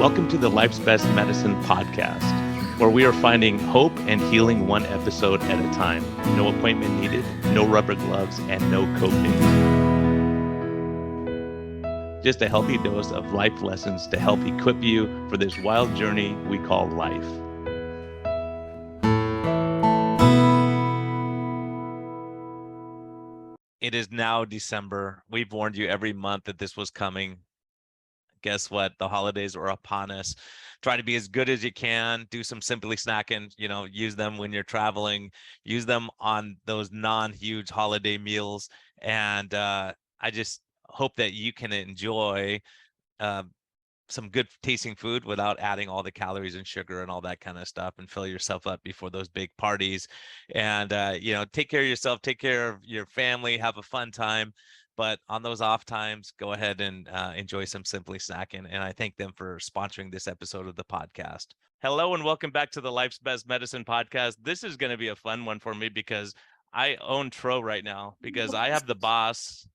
Welcome to the Life's Best Medicine Podcast, where we are finding hope and healing one episode at a time. No appointment needed, no rubber gloves, and no coping. Just a healthy dose of life lessons to help equip you for this wild journey we call life. It is now December. We've warned you every month that this was coming. Guess what? The holidays are upon us. Try to be as good as you can. Do some Simply Snacking. Use them when you're traveling. Use them on those non-huge holiday meals. And I just hope that you can enjoy some good tasting food without adding all the calories and sugar and all that kind of stuff, and fill yourself up before those big parties. And take care of yourself, take care of your family, have a fun time. But on those off times, go ahead and enjoy some Simply Snacking. And I thank them for sponsoring this episode of the podcast. Hello and welcome back to the Life's Best Medicine Podcast. This is going to be a fun one for me because I own Tro right now, because I have the boss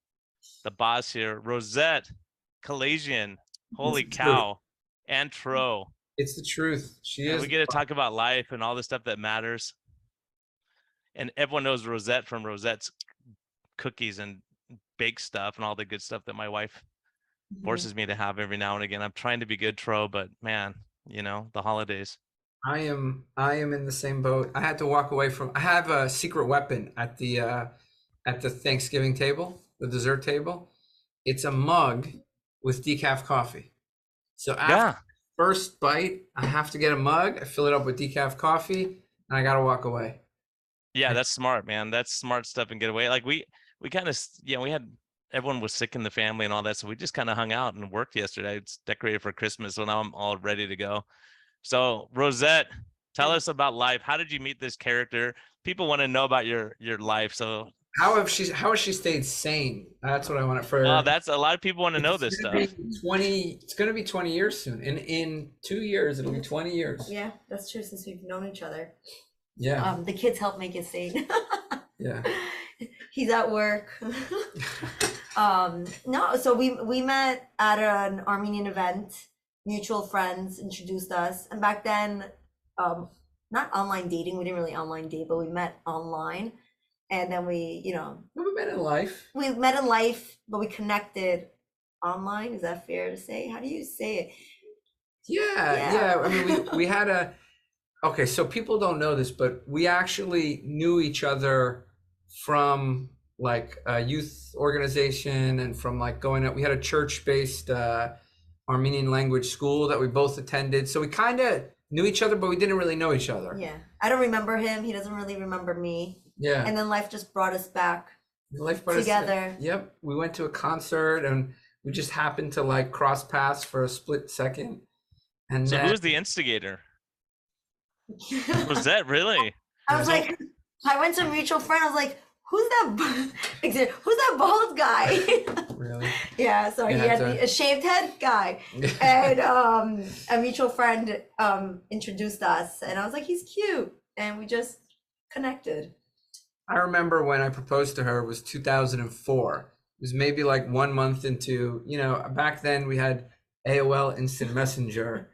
here, Rosette Kalayjian. Holy cow. And Tro. It's the truth. She is. We get to talk about life and all the stuff that matters. And everyone knows Rosette from Rosette's cookies and bake stuff and all the good stuff that my wife forces me to have every now and again. I'm trying to be good, Tro, but man, the holidays. I am in the same boat. I had to walk away from. I have a secret weapon at the Thanksgiving table, the dessert table. It's a mug with decaf coffee. So after the first bite, I have to get a mug. I fill it up with decaf coffee, and I gotta walk away. Yeah, that's smart, man. That's smart stuff, and get away. Like we kind of, we had, everyone was sick in the family and all that. So we just kind of hung out and worked yesterday. It's decorated for Christmas. So now I'm all ready to go. So Rosette, tell us about life. How did you meet this character? People want to know about your life. So how has she stayed sane? That's what I want for. That's a lot of people want to know this stuff. It's going to be 20 years soon. In 2 years, it'll be 20 years. Yeah, that's true, since we've known each other. Yeah. The kids help make it sane. Yeah. He's at work. No, so we met at an Armenian event. Mutual friends introduced us, and back then, not online dating. We didn't really online date, but we met online, and then we met in life. We met in life, but we connected online. Is that fair to say? How do you say it? Yeah. I mean, we had a. Okay, so people don't know this, but we actually knew each other from like a youth organization and from like going up. We had a church-based Armenian language school that we both attended. So we kind of knew each other, but we didn't really know each other. Yeah. I don't remember him. He doesn't really remember me. Yeah. And then life just brought us back together. Yep. We went to a concert and we just happened to like cross paths for a split second. And so who's the instigator? Was that really? I was like, I went to a mutual friend. I was like, who's that bald guy? Really? Yeah. So he had a shaved head guy, and a mutual friend introduced us, and I was like, he's cute, and we just connected. I remember when I proposed to her, it was 2004. It was maybe like 1 month into, back then we had AOL Instant Messenger.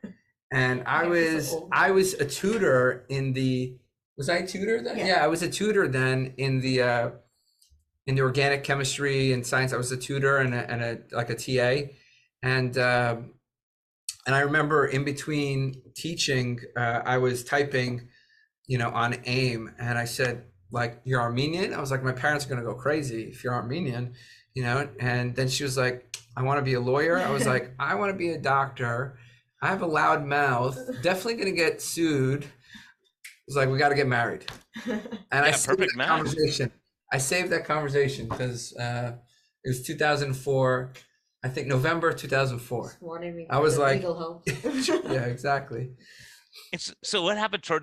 And I was a tutor in the, was I a tutor then? Yeah, I was a tutor then in the organic chemistry and science. I was a tutor and a TA. And I remember in between teaching, I was typing, on AIM, and I said, like, you're Armenian? I was like, my parents are going to go crazy if you're Armenian, and then she was like, I want to be a lawyer. I was like, I want to be a doctor. I have a loud mouth, definitely going to get sued. It's like, we got to get married. And I saved that conversation. I saved that conversation because it was 2004, I think November 2004. I was like, yeah, exactly. So what happened, Tro?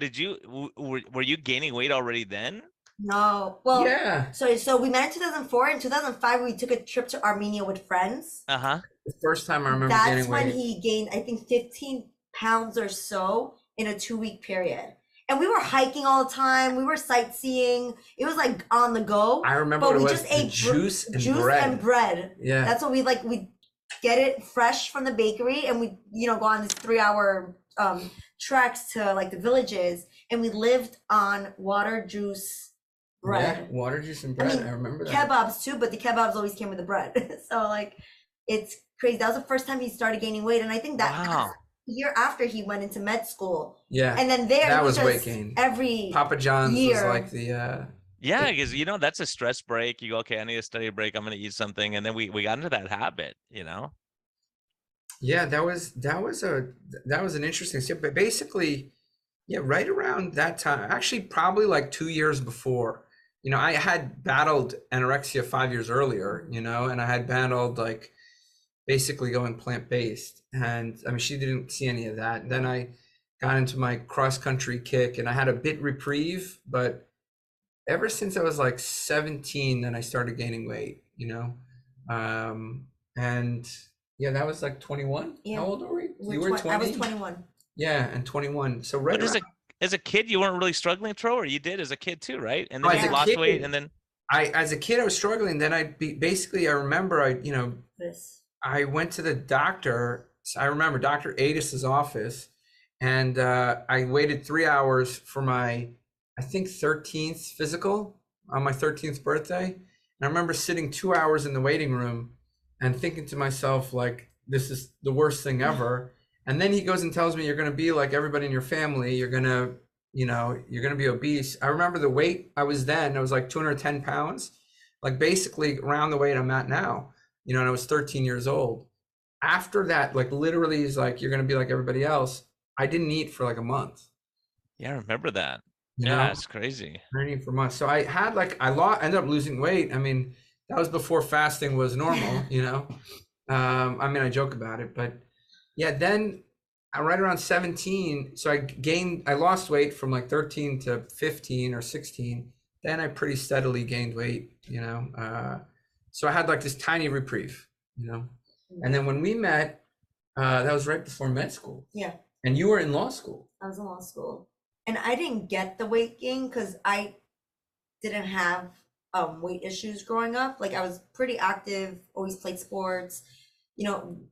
Were you gaining weight already then? No. Well, yeah. So we met in 2004. In 2005, we took a trip to Armenia with friends. The first time I remember gaining weight. That's when he gained, I think, 15 pounds or so in a 2-week period. And we were hiking all the time. We were sightseeing. It was like on the go. I remember but we it was just ate juice and bread. Yeah. That's what we like. We get it fresh from the bakery, and we, go on this 3-hour treks to like the villages, and we lived on water, juice, bread. Yeah, water, juice, and bread. I remember that. Kebabs too, but the kebabs always came with the bread. So like, it's crazy. That was the first time he started gaining weight, and I think that year after he went into med school. Yeah, and then that was weight gain. Every Papa John's year. was like the. Yeah, because that's a stress break. You go, okay, I need a study break. I'm going to eat something, and then we got into that habit. Yeah, that was an interesting step. But basically, yeah, right around that time, actually, probably like 2 years before. I had battled anorexia 5 years earlier. And I had battled like basically going plant-based, and I mean, she didn't see any of that. And then I got into my cross-country kick, and I had a bit reprieve, but ever since I was like 17, then I started gaining weight, and yeah, that was like 21. Yeah. How old are we? You were 20? I was 21. Yeah, and 21. So right around... as a kid, you weren't really struggling, Tro, or you did as a kid too, right? And then you lost weight, and then as a kid, I was struggling. Then I remember I went to the doctor. I remember Dr. Adis's office, and I waited 3 hours for my, I think 13th physical on my 13th birthday. And I remember sitting 2 hours in the waiting room and thinking to myself, like, this is the worst thing ever. And then he goes and tells me, you're going to be like everybody in your family. You're going to, you're going to be obese. I remember the weight I was like 210 pounds, like basically around the weight I'm at now, and I was 13 years old. After that, like literally he's like, you're going to be like everybody else. I didn't eat for like a month. Yeah, I remember that. Yeah, it's crazy. Training for months. So I had ended up losing weight. I mean, that was before fasting was normal, I mean, I joke about it, but yeah, then right around 17, so I lost weight from like 13 to 15 or 16. Then I pretty steadily gained weight, so I had like this tiny reprieve, and then when we met, that was right before med school. Yeah. And you were in law school. I was in law school, and I didn't get the weight gain because I didn't have weight issues growing up. Like, I was pretty active, always played sports.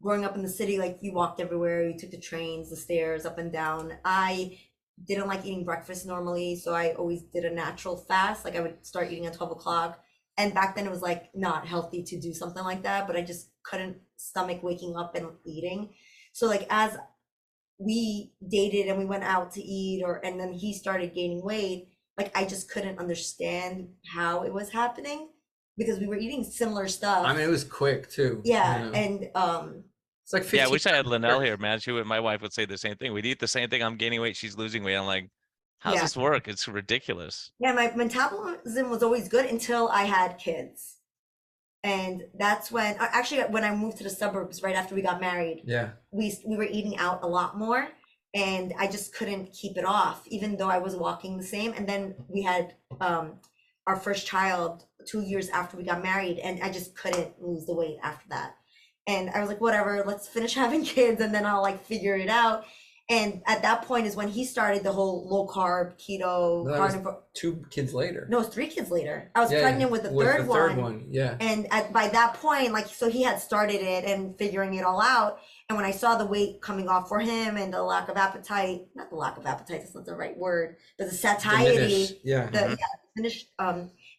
Growing up in the city, like, you walked everywhere, you took the trains, the stairs, up and down. I didn't like eating breakfast normally, so I always did a natural fast. Like, I would start eating at 12 o'clock. And back then it was like not healthy to do something like that, but I just couldn't stomach waking up and eating. So like, as we dated and we went out to eat, and then he started gaining weight, like, I just couldn't understand how it was happening because we were eating similar stuff. I mean, it was quick too. Yeah. And it's like 15. Yeah, I wish I had Linnell here, man. My wife would say the same thing. We'd eat the same thing. I'm gaining weight, she's losing weight. I'm like, how's this work? It's ridiculous. Yeah, my metabolism was always good until I had kids. And that's when I moved to the suburbs right after we got married. Yeah. We were eating out a lot more, and I just couldn't keep it off, even though I was walking the same. And then we had our first child 2 years after we got married, and I just couldn't lose the weight after that. And I was like, whatever, let's finish having kids and then I'll like figure it out. And at that point is when he started the whole low carb, keto, carnivore. 2 kids later. No, it's 3 kids later. I was pregnant with the third one. Yeah. And by that point, like, so he had started it and figuring it all out. And when I saw the weight coming off for him and the lack of appetite, not the lack of appetite, that's not the right word, but the satiety.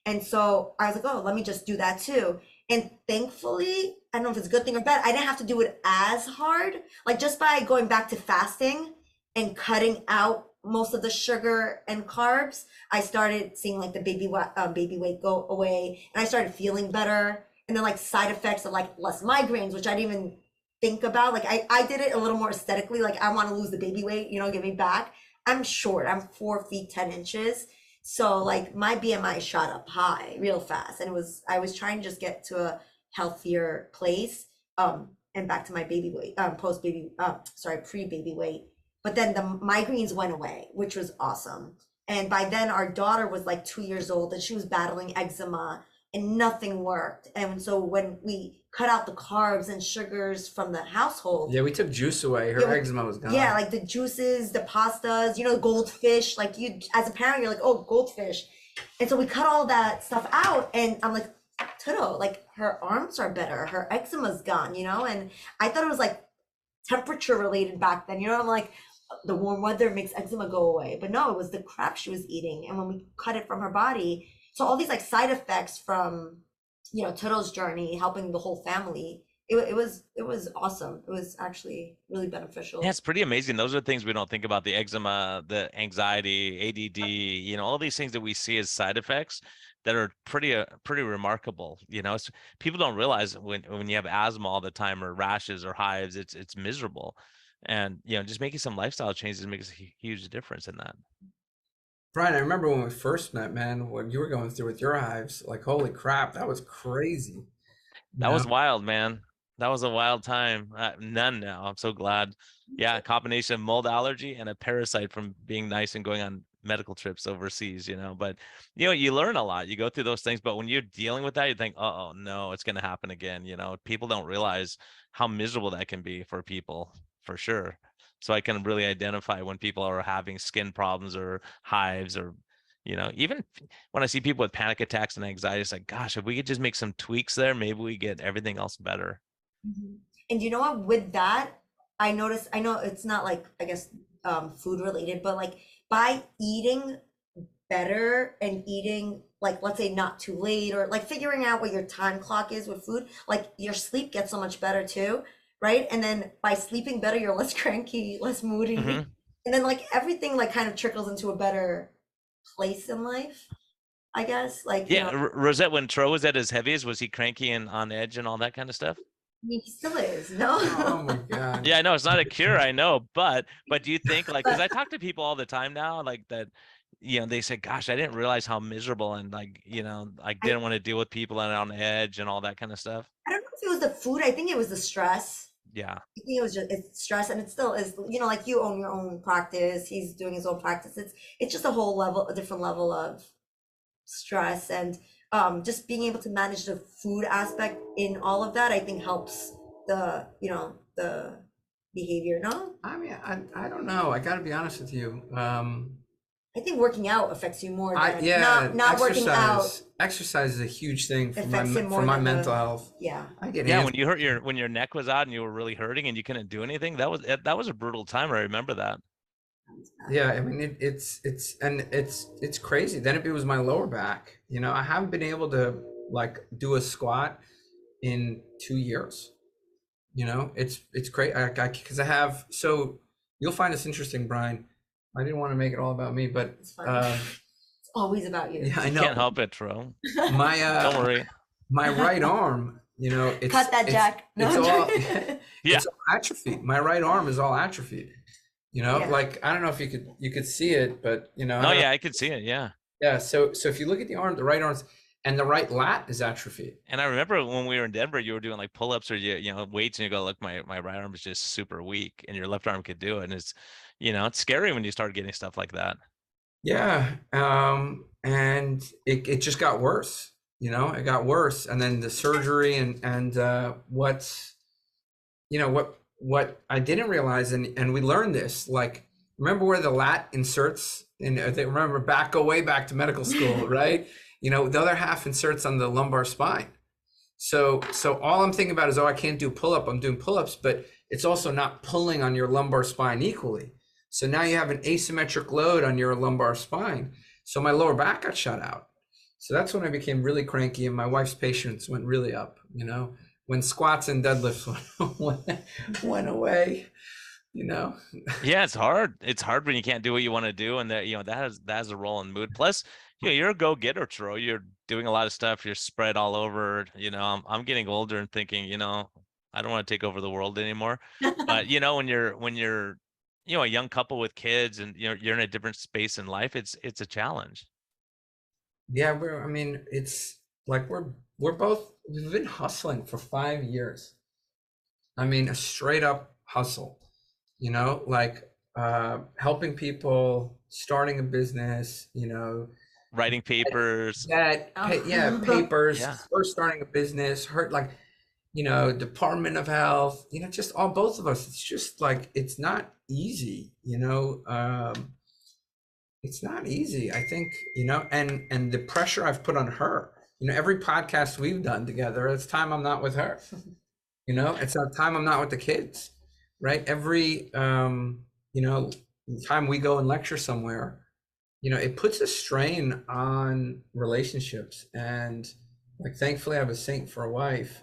And so I was like, oh, let me just do that too. And thankfully, I don't know if it's a good thing or bad, I didn't have to do it as hard. Like, just by going back to fasting and cutting out most of the sugar and carbs, I started seeing like the baby weight go away, and I started feeling better. And then like side effects of like less migraines, which I didn't even think about. Like, I did it a little more aesthetically. Like, I want to lose the baby weight, get me back. I'm short. I'm 4 feet 10 inches. So like my BMI shot up high real fast, and I was trying to just get to a healthier place, and back to my baby weight, pre-baby weight. But then the migraines went away, which was awesome. And by then our daughter was like 2 years old, and she was battling eczema, and nothing worked. And so when we cut out the carbs and sugars from the household. Yeah, we took juice away. Her eczema was gone. Yeah, like the juices, the pastas, goldfish. Like, you, as a parent, you're like, oh, goldfish. And so we cut all that stuff out, and I'm like, Tro, like, her arms are better, her eczema's gone, you know? And I thought it was like temperature related back then, you know? I'm like, the warm weather makes eczema go away. But no, it was the crap she was eating. And when we cut it from her body, so all these like side effects from, you know, Tro's journey, helping the whole family, it was awesome. It was actually really beneficial. Yeah, it's pretty amazing. Those are things we don't think about: the eczema, the anxiety, ADD, you know, all these things that we see as side effects that are pretty remarkable. You know, people don't realize when you have asthma all the time or rashes or hives, it's miserable. And, you know, just making some lifestyle changes makes a huge difference in that. Brian, I remember when we first met, man, what you were going through with your hives, like, holy crap, that was crazy. You That was know? wild, man. That was a wild time. None now. I'm so glad. Yeah, a combination of mold allergy and a parasite from being nice and going on medical trips overseas, you know. But, you know, you learn a lot. You go through those things. But when you're dealing with that, you think, oh, no, it's going to happen again. You know, people don't realize how miserable that can be for people, for sure. So I can really identify when people are having skin problems or hives, or, you know, even when I see people with panic attacks and anxiety, it's like, gosh, if we could just make some tweaks there, maybe we get everything else better. Mhm. And you know what? With that, I noticed, I know it's not like, I guess, food related, but like by eating better and eating, like, let's say not too late, or like figuring out what your time clock is with food, like your sleep gets so much better too, right? And then by sleeping better, you're less cranky, less moody. Mhm. And then like everything like kind of trickles into a better place in life, I guess. Like, you Yeah, know, Rosette, when Tro was at his heaviest, was he cranky and on edge and all that kind of stuff? I mean, he still is, no? Oh my God. Yeah, I know it's not a cure, I know, but do you think, like, because I But talk to people all the time now, like that, you know, they say, gosh, I didn't realize how miserable and, like, you know, I I, didn't want to deal with people and on edge and all that kind of stuff. I don't know if it was the food. I think it was the stress. Yeah. I think it was just it's stress, and it still is. You know, like you own your own practice. He's doing his own practice. It's just a whole level, a different level of stress, and just being able to manage the food aspect in all of that. I think helps the the behavior. No, I mean, I don't know. I got to be honest with you. I think working out affects you more than Yeah, not working out exercise is a huge thing for affects him more my than mental health. yeah. I get Yeah, antsy. when you hurt when your neck was out and you were really hurting and you couldn't do anything, that was a brutal time. I remember that. Yeah, I mean it's crazy. Then it was my lower back. You know, I haven't been able to like do a squat in 2 years. You know, it's great. Because I have, so you'll find this interesting, Brian. I didn't want to make it all about me, but It's fine. It's always about you. yeah, I You know can't help it, Tro. my Don't worry. my right arm, you know, it's Cut that, Jack. No, it's I'm all joking. Yeah. it's all atrophied. My right arm is all atrophied. You know, Yeah. like I don't know if you could see it, but you know, I No, don't know. yeah, I could see it. Yeah. Yeah. So if you look at the arm, the right arm's and the right lat is atrophied. And I remember when we were in Denver, you were doing like pull-ups or you know, weights, and you go, look, my right arm is just super weak, and your left arm could do it. And it's, you know, it's scary when you start getting stuff like that. Yeah. And it just got worse. You know, it got worse, and then the surgery and what's, you know, what I didn't realize, and we learned this, like, remember where the lat inserts, and I think, remember go way back to medical school, right? You know, the other half inserts on the lumbar spine. So all I'm thinking about is, oh, I can't do pull-up. I'm doing pull-ups, but it's also not pulling on your lumbar spine equally. So now you have an asymmetric load on your lumbar spine. So my lower back got shut out. So that's when I became really cranky, and my wife's patience went really up, you know, when squats and deadlifts went away, you know. Yeah, it's hard. It's hard when you can't do what you want to do, and that, you know, that has a role in mood. Plus, you know, you're a go-getter, Tro. You're doing a lot of stuff. You're spread all over. You know, I'm getting older and thinking, you know, I don't want to take over the world anymore. But you know, when you're you know, a young couple with kids, and you're in a different space in life, it's a challenge. Yeah, I mean, it's like we've been hustling for 5 years. I mean, a straight up hustle, you know, like helping people, starting a business, you know, Writing papers. papers, Yeah. first starting a business, like, you know, Department of Health, you know, just both of us. It's just like, it's not easy, you know. It's not easy, I think, you know, and the pressure I've put on her, every podcast we've done together, it's time I'm not with her. It's that time I'm not with the kids, right? Every, time we go and lecture somewhere, it puts a strain on relationships. And like, thankfully I have a saint for a wife.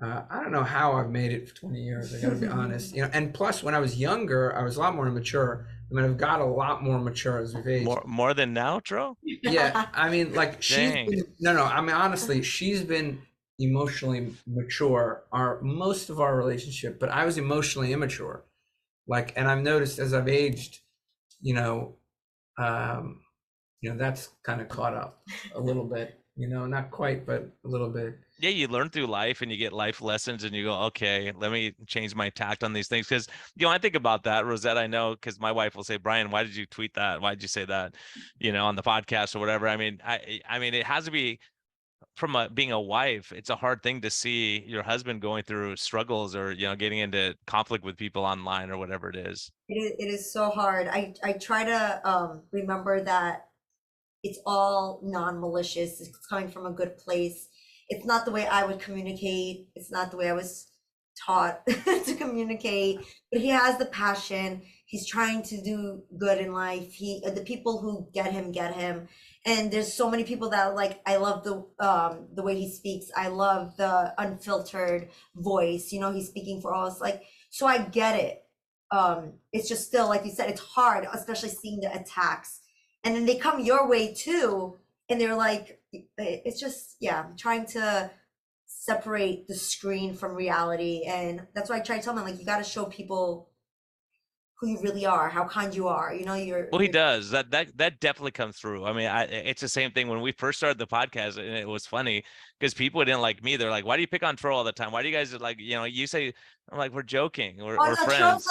I don't know how I've made it for 20 years. I gotta be honest, and plus when I was younger, I was a lot more immature. I mean, I've got a lot more mature as we've aged. More than now, Tro? Yeah. I mean, like Dang. I mean, honestly, she's been emotionally mature most of our relationship, but I was emotionally immature. Like, and I've noticed as I've aged, that's kind of caught up a little bit, not quite, but a little bit. Yeah, you learn through life and you get life lessons and you go, okay, let me change my tact on these things. Because, I think about that, Rosette, I know, because my wife will say, Brian, why did you tweet that? Why did you say that, on the podcast or whatever? I mean, it has to be from being a wife. It's a hard thing to see your husband going through struggles or, getting into conflict with people online or whatever it is. It is so hard. I try to remember that it's all non-malicious. It's coming from a good place. It's not the way I would communicate. It's not the way I was taught to communicate, but he has the passion. He's trying to do good in life. The people who get him. And there's so many people that like, I love the way he speaks. I love the unfiltered voice. He's speaking for all us. Like, so I get it. It's just still, like you said, it's hard, especially seeing the attacks. And then they come your way too. And they're like, it's just, trying to separate the screen from reality. And that's why I try to tell them, like, you got to show people who you really are, how kind you are. Well, he does. That definitely comes through. I mean, it's the same thing when we first started the podcast, and it was funny because people didn't like me. They're like, "Why do you pick on Tro all the time? Why do you guys like, you say?" I'm like, "We're joking. We're friends."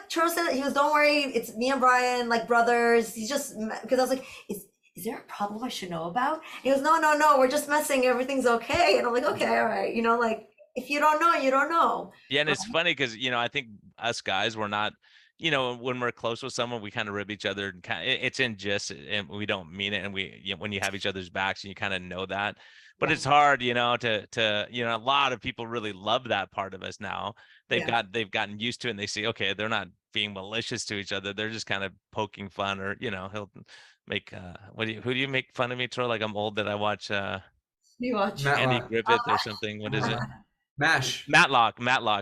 Tro said that. He was, "Don't worry, it's me and Brian, like brothers." He's just, because I was like, is there a problem I should know about? He goes, no, we're just messing. Everything's okay. And I'm like, okay, all right. Like, if you don't know, you don't know. Yeah, and it's funny because I think us guys, we're not. When we're close with someone, we kind of rib each other and it's in jest and we don't mean it. And when you have each other's backs and you kind of know that, but it's hard, to, a lot of people really love that part of us now. They've gotten used to it and they see, okay, they're not being malicious to each other. They're just kind of poking fun or, he'll make, who do you make fun of me, Tro? Like I'm old that I watch, you watch Andy Griffith or something. What is it? MASH. Matlock.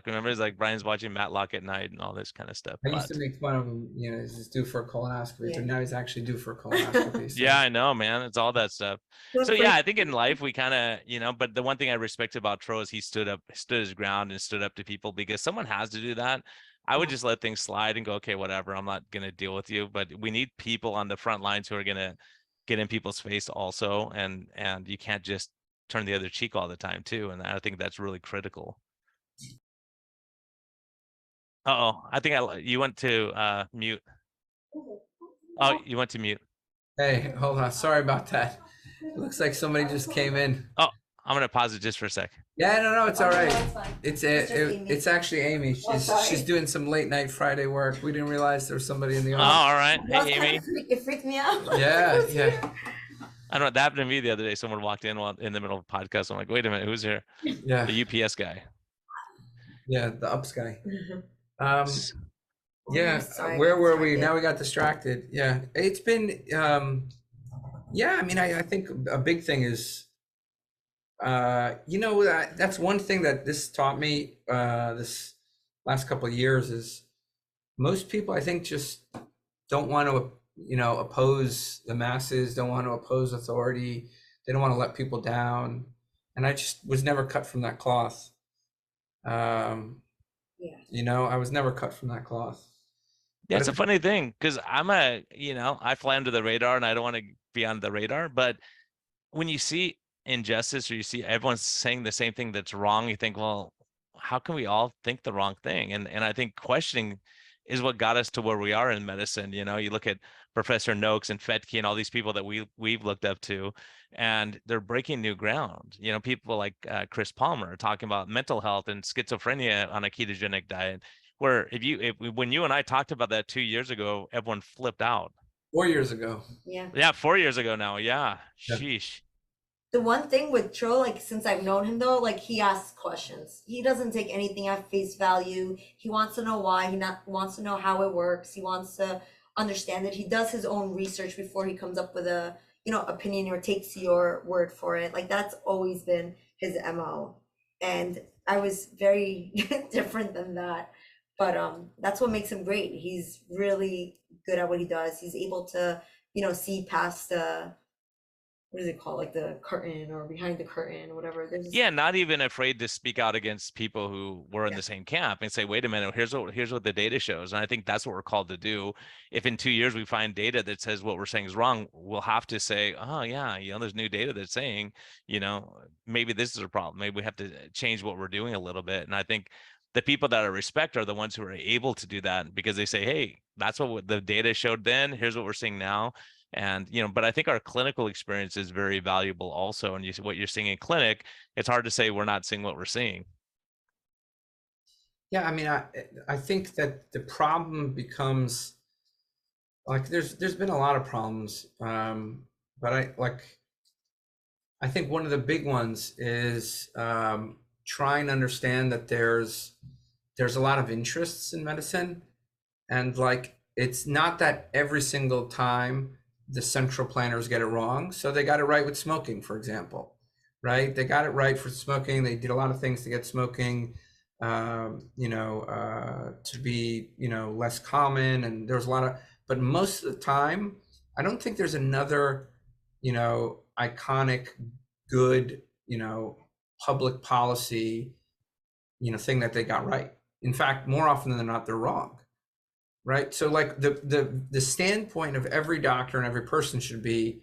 Remember, it's like Brian's watching Matlock at night and all this kind of stuff. I used to make fun of him, he's due for a colonoscopy, but now he's actually due for a colonoscopy. So. Yeah, I know, man. It's all that stuff. So yeah, I think in life we kind of, but the one thing I respect about Tro is he stood his ground and stood up to people because someone has to do that. I would just let things slide and go, okay, whatever. I'm not going to deal with you, but we need people on the front lines who are going to get in people's face also. And you can't just turn the other cheek all the time too. And I think that's really critical. I think you went to mute. Oh, you went to mute. Hey, hold on. Sorry about that. It looks like somebody just came in. Oh, I'm going to pause it just for a sec. Yeah, no, it's all right. It's It's actually Amy. She's doing some late night Friday work. We didn't realize there was somebody in the office. Oh, all right. Hey, Amy. It freaked me out. Yeah. I don't know. That happened to me the other day. Someone walked in while in the middle of a podcast. I'm like, wait a minute, who's here? Yeah. The UPS guy. Yeah, the UPS guy. Sorry, where were we? Now we got distracted. Yeah, it's been. I mean, I think a big thing is, that's one thing that this taught me this last couple of years is most people, I think, just don't want to, oppose the masses, don't want to oppose authority. They don't want to let people down. And I just was never cut from that cloth. I was never cut from that cloth. Yeah, it's a funny thing because I fly under the radar and I don't want to be on the radar. But when you see injustice or you see everyone saying the same thing that's wrong, you think, well, how can we all think the wrong thing? And I think questioning is what got us to where we are in medicine. You look at Professor Noakes and Fetke and all these people that we've looked up to, and they're breaking new ground. People like Chris Palmer talking about mental health and schizophrenia on a ketogenic diet. Where when you and I talked about that 2 years ago, everyone flipped out. 4 years ago. Yeah. Yeah, 4 years ago now. Yeah. Sheesh. The one thing with Tro, like since I've known him though, like he asks questions. He doesn't take anything at face value. He wants to know why. Wants to know how it works. He wants to understand it. He does his own research before he comes up with a, opinion or takes your word for it. Like that's always been his MO. And I was very different than that. But that's what makes him great. He's really good at what he does. He's able to, see past what is it called, like the curtain or behind the curtain or whatever. Yeah, not even afraid to speak out against people who were in the same camp and say, wait a minute, here's what the data shows. And I think that's what we're called to do. If in 2 years we find data that says what we're saying is wrong, we'll have to say, oh yeah, there's new data that's saying, maybe this is a problem. Maybe we have to change what we're doing a little bit. And I think the people that I respect are the ones who are able to do that, because they say, hey, that's what the data showed then. Here's what we're seeing now. And, but I think our clinical experience is very valuable also. And what you're seeing in clinic, it's hard to say we're not seeing what we're seeing. Yeah, I mean, I think that the problem becomes like there's been a lot of problems, but I think one of the big ones is trying to understand that there's a lot of interests in medicine, and like it's not that every single time the central planners get it wrong. So they got it right with smoking, for example, right? They got it right for smoking. They did a lot of things to get smoking, to be, less common. And there's a lot of, but most of the time, I don't think there's another, iconic, good, public policy, thing that they got right. In fact, more often than not, they're wrong. Right. So like the standpoint of every doctor and every person should be,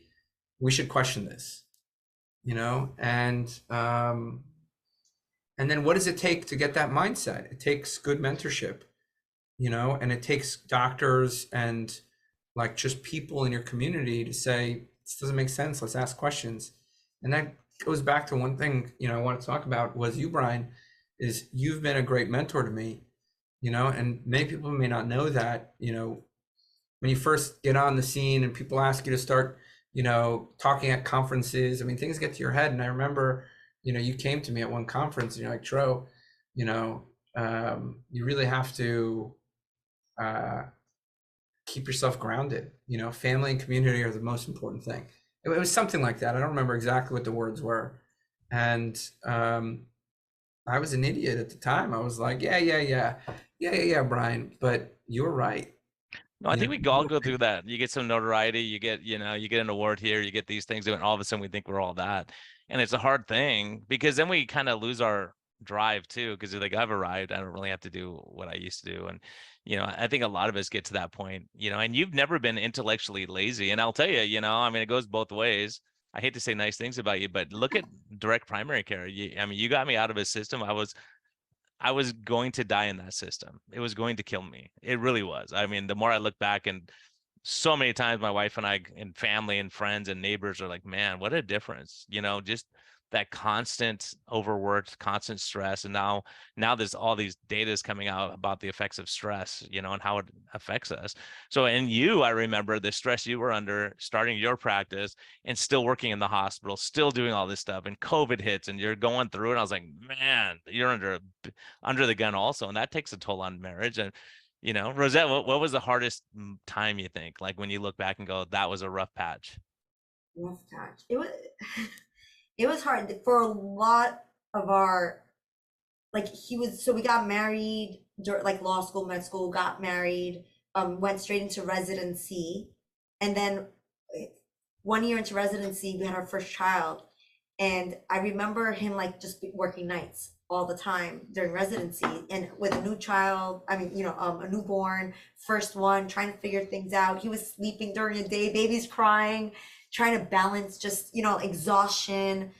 we should question this, and then what does it take to get that mindset? It takes good mentorship, and it takes doctors and like just people in your community to say, this doesn't make sense. Let's ask questions. And that goes back to one thing, I want to talk about was you, Brian, is you've been a great mentor to me. And many people may not know that, when you first get on the scene and people ask you to start, talking at conferences, I mean, things get to your head. And I remember, you came to me at one conference and you're like, Tro, you really have to keep yourself grounded. Family and community are the most important thing. It was something like that. I don't remember exactly what the words were. And I was an idiot at the time. I was like, yeah, Brian, but you're right. No, I think we all go through that. You get some notoriety, you get an award here, you get these things, and all of a sudden we think we're all that. And it's a hard thing because then we kind of lose our drive too, because you're like, I've arrived. I don't really have to do what I used to do. And, I think a lot of us get to that point, and you've never been intellectually lazy. And I'll tell you, I mean, it goes both ways. I hate to say nice things about you, but look at direct primary care. You got me out of a system. I was going to die in that system. It was going to kill me. It really was. I mean, the more I look back, and so many times my wife and I and family and friends and neighbors are like, man, what a difference, just that constant overworked, constant stress. And now there's all these data is coming out about the effects of stress, and how it affects us. So, and I remember the stress you were under starting your practice and still working in the hospital, still doing all this stuff, and COVID hits and you're going through it. And I was like, man, you're under the gun also. And that takes a toll on marriage. And, Rosette, what was the hardest time, you think, like when you look back and go, that was a rough patch? Rough patch. It was hard for a lot of our, like so we got married, like law school, med school, got married, went straight into residency. And then 1 year into residency, we had our first child. And I remember him like just working nights all the time during residency, and with a new child, I mean, a newborn, first one, trying to figure things out. He was sleeping during the day, baby's crying, trying to balance just, exhaustion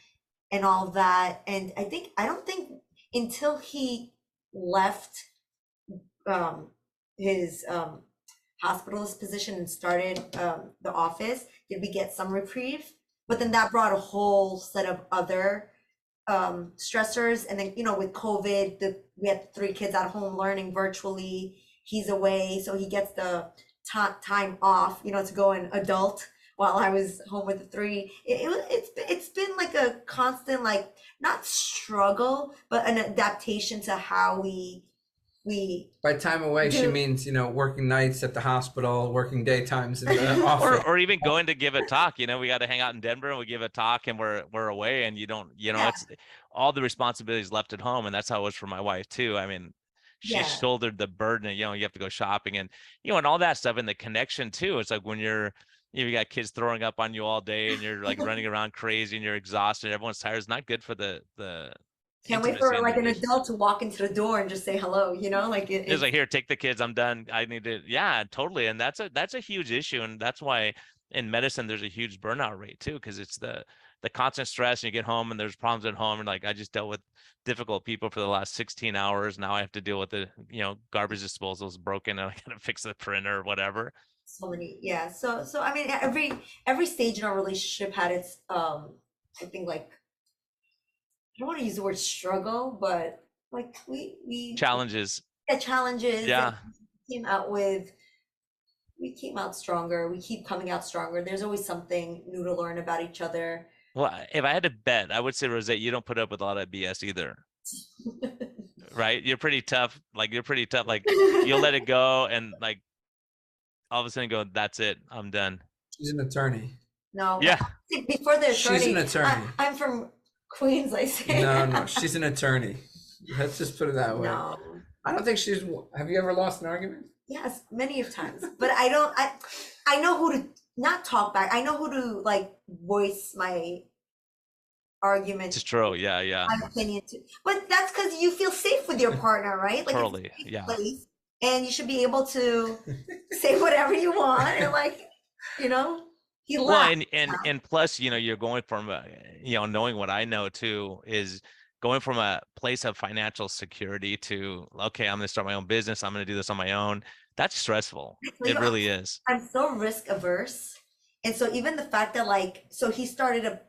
and all that. And I don't think until he left his hospitalist position and started the office did we get some reprieve. But then that brought a whole set of other stressors. And then, with COVID, we had 3 kids at home learning virtually. He's away, so he gets the time off, to go and adult while I was home with the 3. It's been like a constant, like, not struggle, but an adaptation to how we By time away, she do. means, working nights at the hospital, working daytimes in the office. or even going to give a talk. We got to hang out in Denver and we give a talk and we're away, and you don't, Yeah. it's all the responsibilities left at home. And that's how it was for my wife too. I mean, she Yeah. shouldered the burden, and, you have to go shopping and, and all that stuff, and the connection too. It's like when you got kids throwing up on you all day and you're like running around crazy and you're exhausted, everyone's tired. It's not good for the Can't wait intimacy for in like the an relationship. adult to walk into the door and just say hello, like It's like, here, take the kids, I'm done, I need to. Yeah, totally. And that's a huge issue, and that's why in medicine there's a huge burnout rate too, because it's the constant stress, and you get home and there's problems at home, and like, I just dealt with difficult people for the last 16 hours. Now I have to deal with the garbage disposal is broken and I gotta fix the printer or whatever. so many. Yeah. So I mean, every stage in our relationship had its I think, like, I don't want to use the word struggle, but like we Challenges. had challenges. Yeah. And we came out stronger. We keep coming out stronger. There's always something new to learn about each other. Well, if I had to bet, I would say, Rosette, you don't put up with a lot of BS either. Right? You're pretty tough. Like, you'll let it go, and like all of a sudden go, that's it, I'm done. She's an attorney. No. Yeah. Before the attorney, She's an attorney. I'm from Queens, I say. No, she's an attorney. Let's just put it that way. No. I don't think she's. Have you ever lost an argument? Yes, many of times. But I know who to not talk back. I know who to, like, voice my argument. It's true. Yeah. My opinion to. But that's because you feel safe with your partner, right? Like, Totally. it's a safe Yeah. place, and you should be able to say whatever you want, and, like, he Well, laughed. and plus, you're going from, knowing what I know too, is going from a place of financial security to, okay, I'm going to start my own business, I'm going to do this on my own. That's stressful. It really is. I'm so risk averse. And so even the fact that, like, so he started a,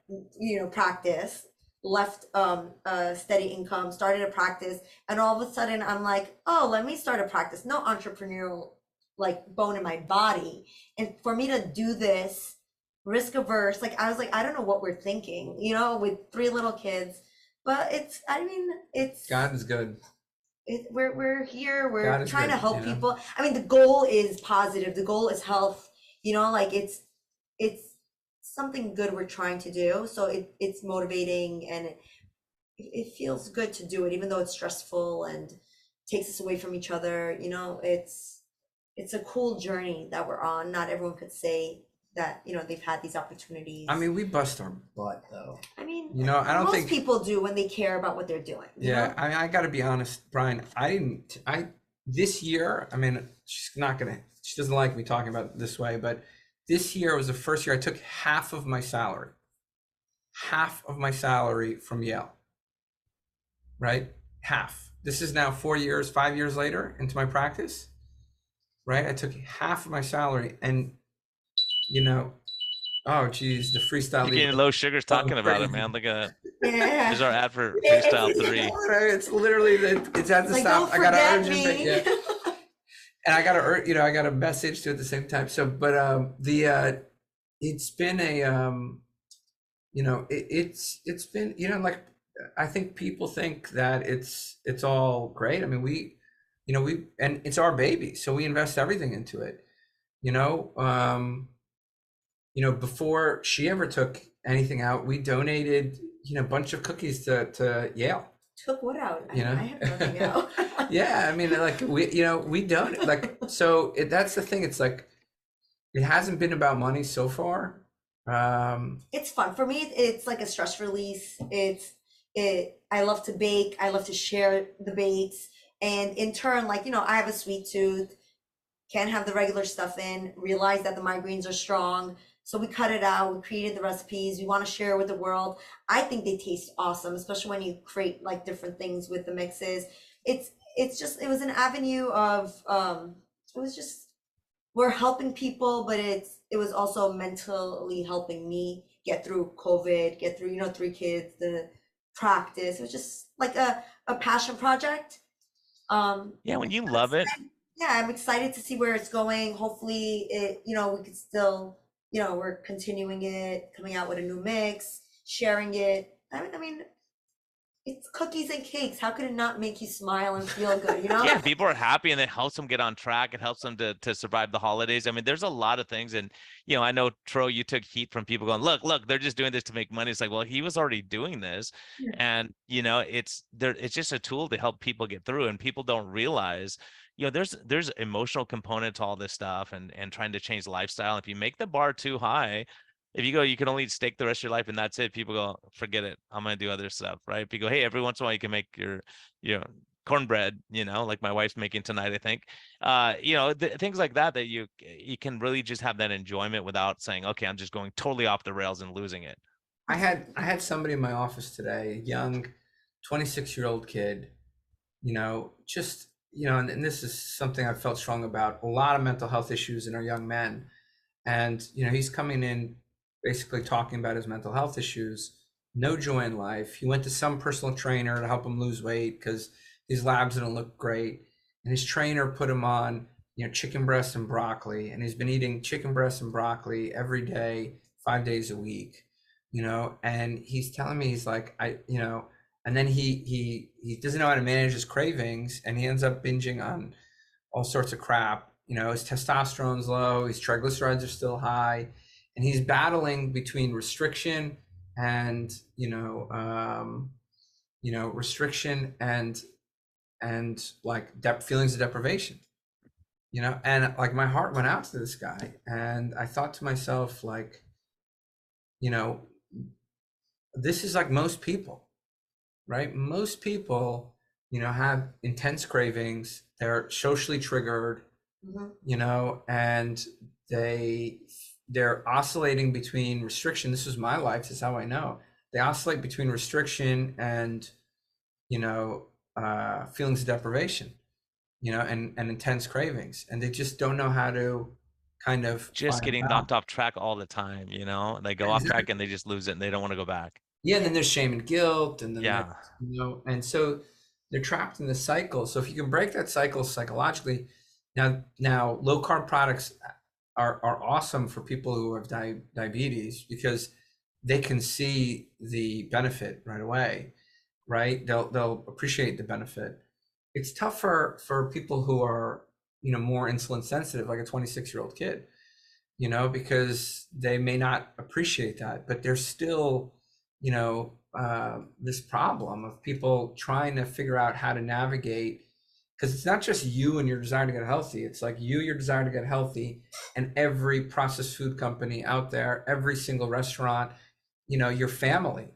practice, left a steady income, started a practice, and all of a sudden I'm like, oh, let me start a practice. No entrepreneurial, like, bone in my body. And for me to do this, risk averse, like, I was like, I don't know what we're thinking, with 3 little kids. But it's God is good. We're here, we're God is trying to good, help people. I mean, the goal is positive, the goal is health, like, it's something good we're trying to do. So it's motivating, and it feels good to do it, even though it's stressful and takes us away from each other. It's a cool journey that we're on. Not everyone could say that, they've had these opportunities. I mean, we bust our butt though. I mean, I don't most think people do when they care about what they're doing. Yeah, I mean, I got to be honest, Brian. This year, I mean, she doesn't like me talking about it this way, but this year was the first year I took half of my salary from Yale, right? Half. This is now 5 years later into my practice, right? I took half of my salary, and oh geez, the freestyle. You're getting Low Sugar's talking about it, man. Look at Yeah. Here's our ad for Freestyle 3. It's literally it's at the Like, stop. don't I got to forget urgent, me. yeah. And I got to, I got a message to at the same time. So, but it's been a, it's been, like, I think people think that it's all great. I mean, and it's our baby, so we invest everything into it. Before she ever took anything out, we donated, a bunch of cookies to Yale. Took what out? I You know? have nothing out. Yeah, I mean, like, we don't, like, so that's the thing. It's like, it hasn't been about money so far. It's fun for me. It's like a stress release. I love to bake. I love to share the bakes, and in turn, like, I have a sweet tooth, can't have the regular stuff in. Realize that the migraines are strong, so we cut it out. We created the recipes. We want to share with the world. I think they taste awesome, especially when you create, like, different things with the mixes. It was an avenue of it was just, we're helping people, but it was also mentally helping me get through COVID, get through 3 kids, the practice. It was just like a passion project. Yeah, when you love it. Yeah, I'm excited to see where it's going. Hopefully we could still you know, we're continuing it, coming out with a new mix, sharing it. I mean, it's cookies and cakes. How could it not make you smile and feel good, you know? Yeah, people are happy and it helps them get on track. It helps them to survive the holidays. I mean, there's a lot of things. And, I know, Tro, you took heat from people going, look, they're just doing this to make money. It's like, well, he was already doing this. Yeah. And, it's just a tool to help people get through. And people don't realize, there's emotional component to all this stuff and trying to change lifestyle. If you make the bar too high, if you go, you can only eat steak the rest of your life and that's it. People go, forget it. I'm going to do other stuff, right? If you go, hey, every once in a while you can make your, cornbread, like my wife's making tonight, I think, things like that you can really just have that enjoyment without saying, okay, I'm just going totally off the rails and losing it. I had somebody in my office today, a young 26-year-old kid, just, and this is something I felt strong about, a lot of mental health issues in our young men. And, he's coming in basically talking about his mental health issues, no joy in life. He went to some personal trainer to help him lose weight because his labs didn't look great. And his trainer put him on, chicken breast and broccoli. And he's been eating chicken breast and broccoli every day, 5 days a week, and he's telling me, he's like, and then he doesn't know how to manage his cravings and he ends up binging on all sorts of crap. His testosterone's low, his triglycerides are still high, and he's battling between restriction and, restriction and like feelings of deprivation, and like my heart went out to this guy. And I thought to myself, like, this is like most people, right? Most people, have intense cravings. They're socially triggered, and they're oscillating between restriction. This is my life. This is how I know. They oscillate between restriction and, feelings of deprivation, and intense cravings. And they just don't know how to kind of just getting knocked off track all the time. They go off track and they just lose it and they don't want to go back. Yeah. And then there's shame and guilt. And then, yeah, and so they're trapped in this cycle. So if you can break that cycle psychologically, now low carb products are awesome for people who have diabetes because they can see the benefit right away, right? They'll appreciate the benefit. It's tough for people who are, more insulin sensitive, like a 26-year-old kid, because they may not appreciate that, but there's still, this problem of people trying to figure out how to navigate, because it's not just you and your desire to get healthy. It's like your desire to get healthy, and every processed food company out there, every single restaurant, your family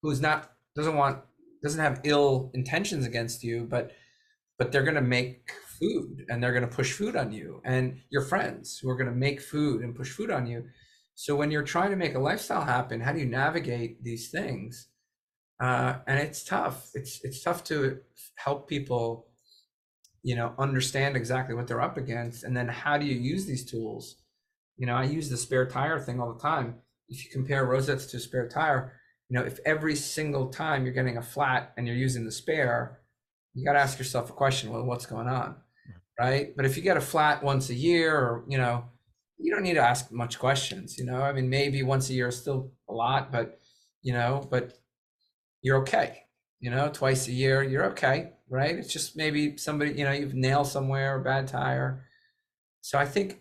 who's doesn't have ill intentions against you, but they're going to make food and they're going to push food on you, and your friends who are going to make food and push food on you. So when you're trying to make a lifestyle happen, how do you navigate these things? And it's tough. It's tough to help people, understand exactly what they're up against. And then how do you use these tools? I use the spare tire thing all the time. If you compare Rosettes to a spare tire, if every single time you're getting a flat and you're using the spare, you got to ask yourself a question, well, what's going on, right? But if you get a flat once a year, or, you don't need to ask much questions, I mean, maybe once a year is still a lot, but, but you're okay, twice a year, you're okay, right? It's just maybe somebody, you've nailed somewhere, a bad tire. So I think,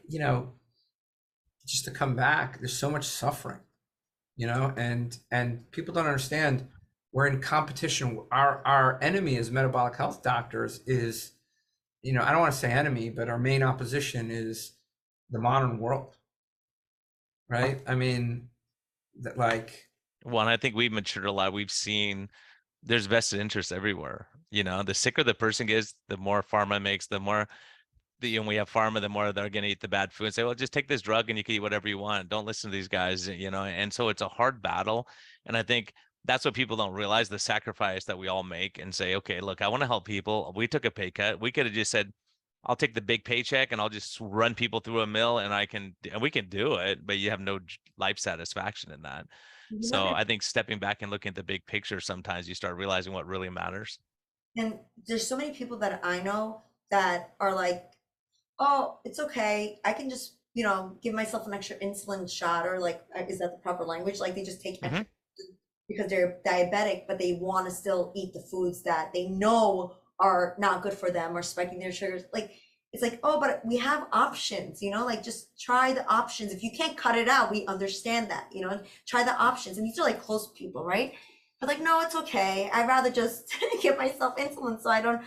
just to come back, there's so much suffering, and people don't understand. We're in competition. Our enemy as metabolic health doctors is, I don't want to say enemy, but our main opposition is the modern world, right? I mean, well, I think we've matured a lot. We've seen there's vested interest everywhere. The sicker the person gets, the more pharma makes, the more we have pharma, the more they're going to eat the bad food and say, well, just take this drug and you can eat whatever you want. Don't listen to these guys, and so it's a hard battle. And I think that's what people don't realize, the sacrifice that we all make and say, okay, look, I want to help people. We took a pay cut. We could have just said, I'll take the big paycheck and I'll just run people through a mill and we can do it, but you have no life satisfaction in that. So I think stepping back and looking at the big picture, sometimes you start realizing what really matters. And there's so many people that I know that are like, oh, it's okay. I can just you know, give myself an extra insulin shot, or like, is that the proper language? Like they just take extra because they're diabetic, but they want to still eat the foods that they know are not good for them or spiking their sugars. Like, it's like, oh, but we have options, you know, like just try the options. If you can't cut it out, we understand that, you know, try the options. And these are like close people, right? But like, no, it's okay. I'd rather just give myself insulin so I don't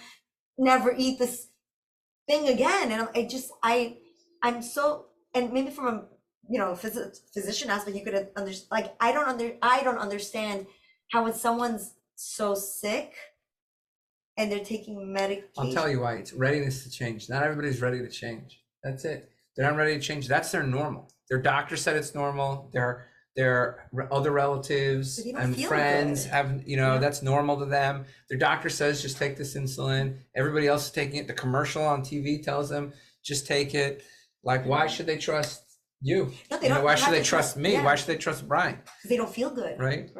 never eat this thing again. And I'm so, and maybe from a, you know, physician aspect, you could understand, like, I don't understand how when someone's so sick and they're taking medication. I'll tell you why. It's readiness to change. Not everybody's ready to change. That's it. They're not ready to change. That's their normal. Their doctor said it's normal. Their other relatives and friends have, you know, that's normal to them. Their doctor says, just take this insulin. Everybody else is taking it. The commercial on TV tells them, just take it. Like, why should they trust you? No, You know, why should they trust me? Why should they trust Brian? Because they don't feel good. Right.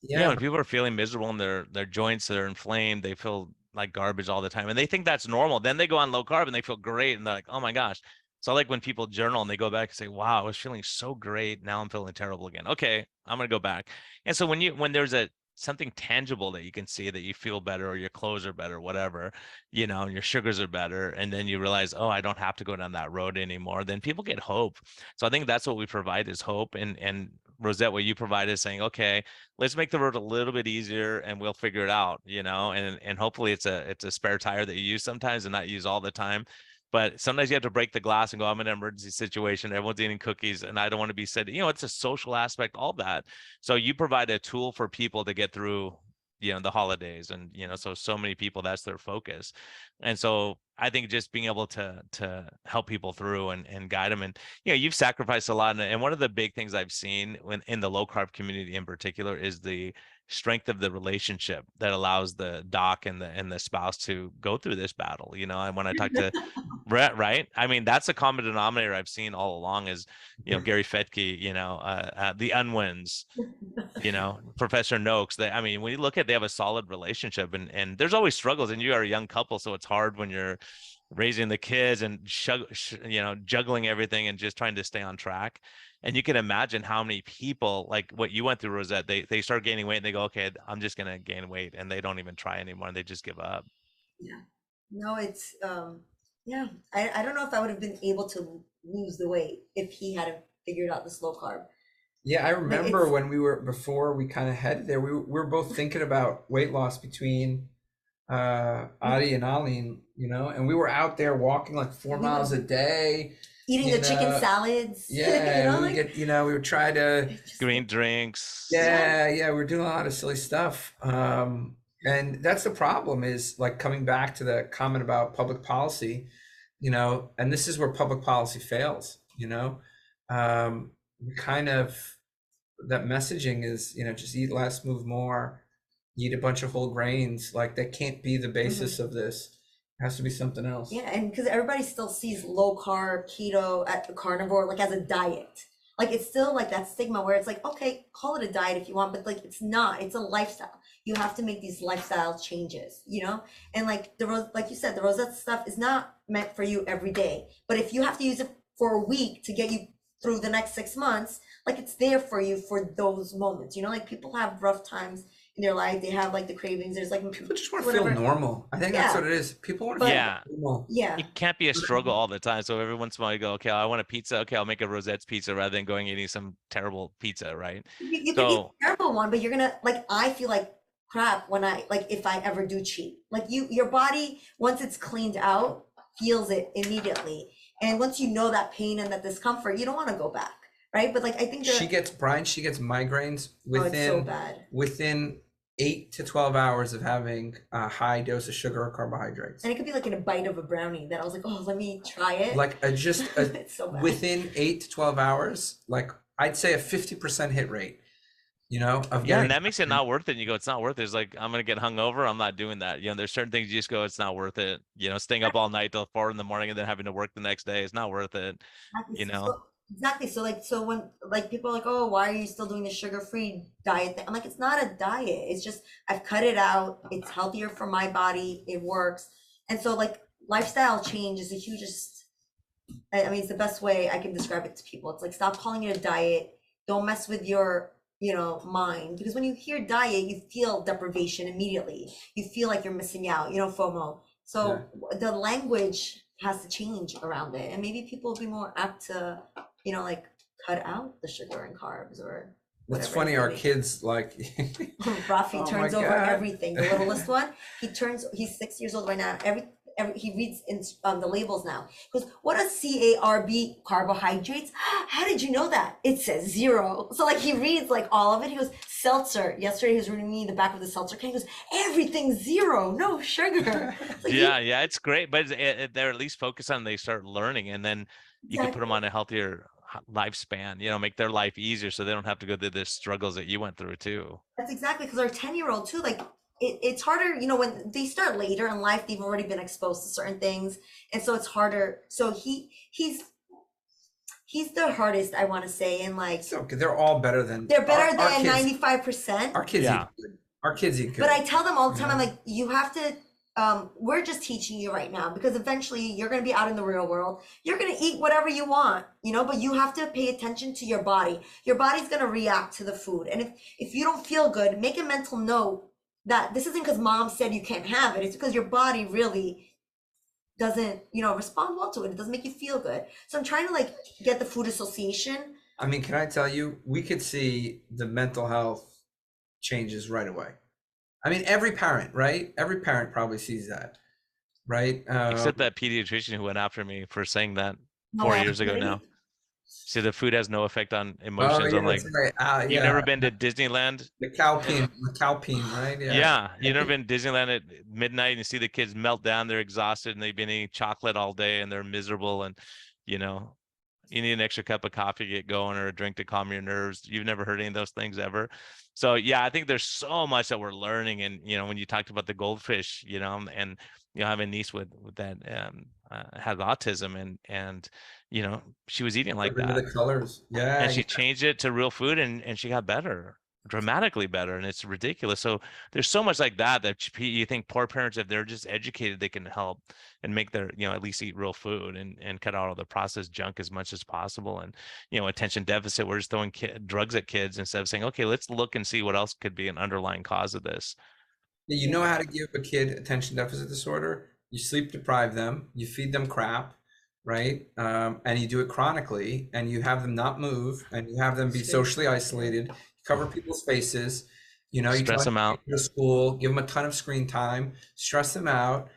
Yeah, when people are feeling miserable and their joints are inflamed, they feel like garbage all the time, and they think that's normal. Then they go on low carb and they feel great, and they're like, oh my gosh. So like when people journal and they go back and say, wow, I was feeling so great, now I'm feeling terrible again. Okay, I'm gonna go back. And so when there's something tangible that you can see, that you feel better, or your clothes are better, whatever, you know, your sugars are better, and then you realize, oh, I don't have to go down that road anymore, then people get hope. So I think that's what we provide, is hope. And Rosette, what you provide is saying, okay, let's make the road a little bit easier and we'll figure it out, you know, and hopefully it's a spare tire that you use sometimes and not use all the time. But sometimes you have to break the glass and go, I'm in an emergency situation. Everyone's eating cookies and I don't want to be said, you know, it's a social aspect, all that. So you provide a tool for people to get through, you know, the holidays, and, you know, so many people, that's their focus. And so I think just being able to help people through and guide them. And, you know, you've sacrificed a lot. And one of the big things I've seen in the low carb community in particular is the strength of the relationship that allows the doc and the spouse to go through this battle, you know. And when I talk to Brett, right, I mean, that's a common denominator I've seen all along is, you know, Gary Fettke, you know, the Unwins, you know, Professor Noakes. I mean, when you look at, they have a solid relationship, and there's always struggles, and you are a young couple, so it's hard when you're raising the kids and you know, juggling everything and just trying to stay on track. And you can imagine how many people, like what you went through, Rosette, they start gaining weight and they go, okay, I'm just gonna gain weight, and they don't even try anymore, and they just give up. Yeah. No, it's yeah. I don't know if I would have been able to lose the weight if he hadn't figured out the slow carb. Yeah, I remember when before we kind of headed there, we were both thinking about weight loss between Adi and Aline, you know, and we were out there walking like 4 miles a day, eating the chicken salads. Yeah, you know, we would try to green drinks. Yeah, we were doing a lot of silly stuff. And that's the problem, is like coming back to the comment about public policy, you know, and this is where public policy fails, you know. Kind of that messaging is, you know, just eat less, move more, eat a bunch of whole grains. Like that can't be the basis of this. It has to be something else. Yeah, and because everybody still sees low carb, keto, at the carnivore, like as a diet. Like it's still like that stigma where it's like, okay, call it a diet if you want, but like it's not. It's a lifestyle. You have to make these lifestyle changes, you know. And like like you said, the Rosette stuff is not meant for you every day. But if you have to use it for a week to get you through the next 6 months, like it's there for you for those moments, you know. Like people have rough times in their life, they have like the cravings. There's like people just want to feel normal. I think that's what it is. People want to feel normal. Yeah, it can't be a struggle all the time. So every once in a while you go, okay, I want a pizza, okay, I'll make a Rosette's pizza, rather than going and eating some terrible pizza, right? You can eat a terrible one, but you're gonna, like, I feel like crap when if I ever do cheat. Like your body, once it's cleaned out, feels it immediately. And once you know that pain and that discomfort, you don't want to go back, right? But like I think she gets migraines within 8 to 12 hours of having a high dose of sugar or carbohydrates. And it could be like in a bite of a brownie that I was like, oh, let me try it. Like it's so bad. Within 8 to 12 hours, like I'd say a 50% hit rate. You know, and that makes it not worth it. And you go, it's not worth it. It's like, I'm gonna get hungover. I'm not doing that. You know, there's certain things you just go, it's not worth it. You know, staying up all night till 4 a.m. and then having to work the next day, it's not worth it. You know, exactly. So when like people are like, oh, why are you still doing the sugar-free diet thing? I'm like, it's not a diet. It's just I've cut it out. It's healthier for my body. It works. And so like lifestyle change is the hugest I mean, it's the best way I can describe it to people. It's like, stop calling it a diet. Don't mess with your, mind. Because when you hear diet, you feel deprivation immediately. You feel like you're missing out, FOMO. So the language has to change around it. And maybe people will be more apt to, like cut out the sugar and carbs or It's whatever funny, it may our be. kids like Rafi Oh turns my over God. everything. The littlest one, he's 6 years old right now. He reads in the labels now. He goes, what is CARB, carbohydrates? How did you know that? It says 0. So like he reads like all of it. He goes, seltzer. Yesterday he was reading me the back of the seltzer can. He goes, everything's 0, no sugar. Like Yeah, it's great, but they're at least focused on, they start learning, and then you can put them on a healthier lifespan, make their life easier so they don't have to go through the struggles that you went through too. That's exactly, because our 10-year-old too, like it's harder, when they start later in life, they've already been exposed to certain things. And so it's harder. So he's the hardest, I want to say. And like, it's okay. They're all better than they're better our than kids. 95%. Our kids Yeah. eat good. Our kids eat good. But I tell them all the time, Yeah. I'm like, you have to, we're just teaching you right now, because eventually you're going to be out in the real world. You're going to eat whatever you want, but you have to pay attention to your body. Your body's going to react to the food. And if you don't feel good, make a mental note that this isn't because mom said you can't have it. It's because your body really doesn't, respond well to it. It doesn't make you feel good. So I'm trying to like get the food association. I mean, can I tell you, we could see the mental health changes right away. I mean, every parent, right? Every parent probably sees that, right? Except that pediatrician who went after me for saying that No 4 way. years ago now. See, the food has no effect on Oh, emotions. yeah, I'm like, that's right. you've never been to Disneyland? the cowpea, right? Yeah, you've never been to Disneyland at midnight and you see the kids melt down, they're exhausted and they've been eating chocolate all day and they're miserable, and you need an extra cup of coffee to get going, or a drink to calm your nerves. You've never heard any of those things ever. So yeah, I think there's so much that we're learning. And when you talked about the goldfish, and I have a niece with that has autism, and she was eating like that, The colors, yeah. and she changed it to real food, and she got better, dramatically better, and it's ridiculous. So there's so much like that you think poor parents, if they're just educated, they can help and make their at least eat real food, and cut out all the processed junk as much as possible. And attention deficit, we're just throwing drugs at kids instead of saying, okay, let's look and see what else could be an underlying cause of this. You know how to give a kid attention deficit disorder? You sleep deprive them, you feed them crap, right? And you do it chronically, and you have them not move, and you have them be socially isolated, cover people's faces, you Stress them out. to school, give them a ton of screen time, stress them out.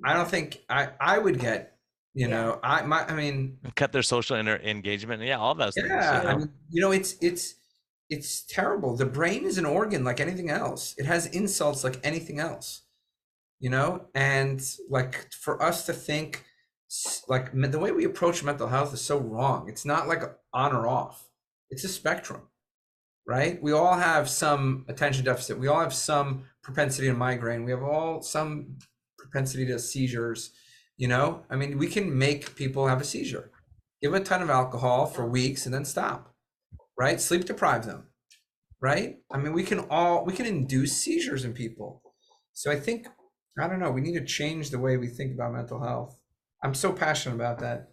I don't think I would get, I mean, Cut their social engagement. Yeah, all those things. I mean, it's terrible. The brain is an organ like anything else. It has insults like anything else, and like for us to think like the way we approach mental health is so wrong. It's not like on or off. It's a spectrum, right? We all have some attention deficit. We all have some propensity to migraine. We have all some propensity to seizures, I mean, we can make people have a seizure. Give a ton of alcohol for weeks and then stop. Right? Sleep deprive them, right? I mean, we can induce seizures in people. So I think, I don't know, we need to change the way we think about mental health. I'm so passionate about that,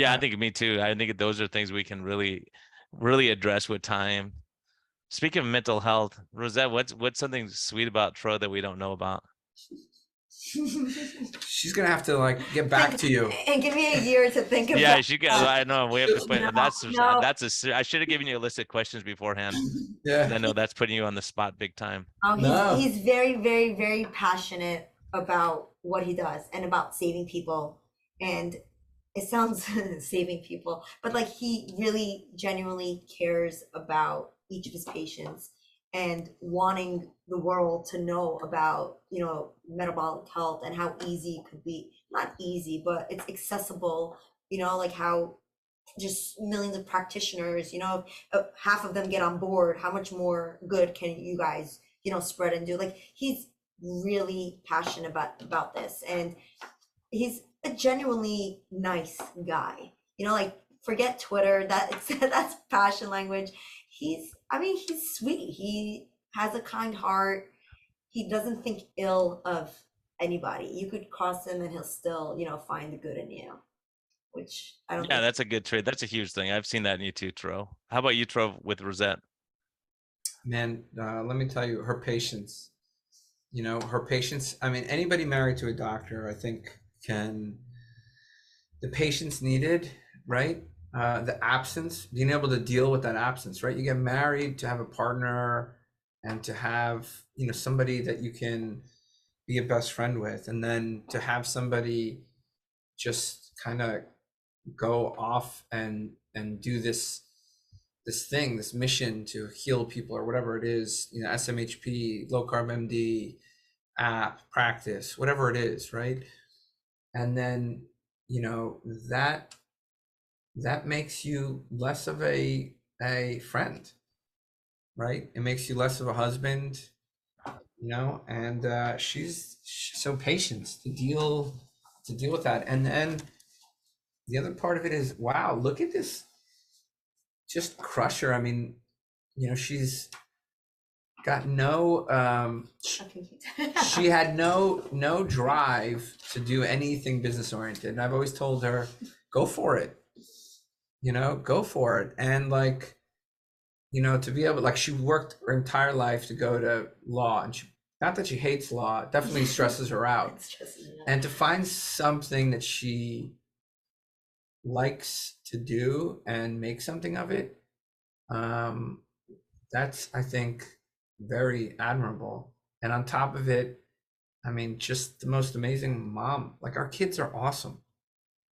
I think me too. I think those are things we can really, really address with time. Speaking of mental health, Rosette, what's something sweet about Tro that we don't know about? She's gonna have to get back to you and give me a year to think about. Yeah, she got. I know we have to put. No, I should have given you a list of questions beforehand. Yeah, I know that's putting you on the spot big time. He's very, very, very passionate about what he does and about saving people. And it sounds saving people, but like he really genuinely cares about each of his patients and wanting the world to know about, metabolic health and how easy it could be. Not easy, but it's accessible, like how just millions of practitioners, half of them get on board. How much more good can you guys, spread and do? Like he's really passionate about this, and he's a genuinely nice guy. Like forget Twitter, that's passion language. He's sweet. He has a kind heart. He doesn't think ill of anybody. You could cross him and he'll still, find the good in you. which I don't Yeah, think. that's a good trait. That's a huge thing. I've seen that in you too, Tro. How about you, Tro, with Rosette? Man, let me tell you, her patience. Her patience. I mean, anybody married to a doctor, I think, can the patience needed, right? The absence, being able to deal with that absence, right? You get married to have a partner and to have, somebody that you can be a best friend with, and then to have somebody just kind of go off and do this thing, this mission to heal people or whatever it is, SMHP, Low Carb MD, app, practice, whatever it is, right? And then, that makes you less of a friend, right? It makes you less of a husband, and she's so patient to deal with that. And then the other part of it is, wow, look at this, just crusher. I mean, she's got no she had no drive to do anything business oriented, and I've always told her, go for it, go for it. And to be able, she worked her entire life to go to law, and not that she hates law, it definitely stresses her out. And to find something that she likes to do and make something of it, that's, I think, very admirable. And on top of it, I mean, just the most amazing mom. Like, our kids are awesome,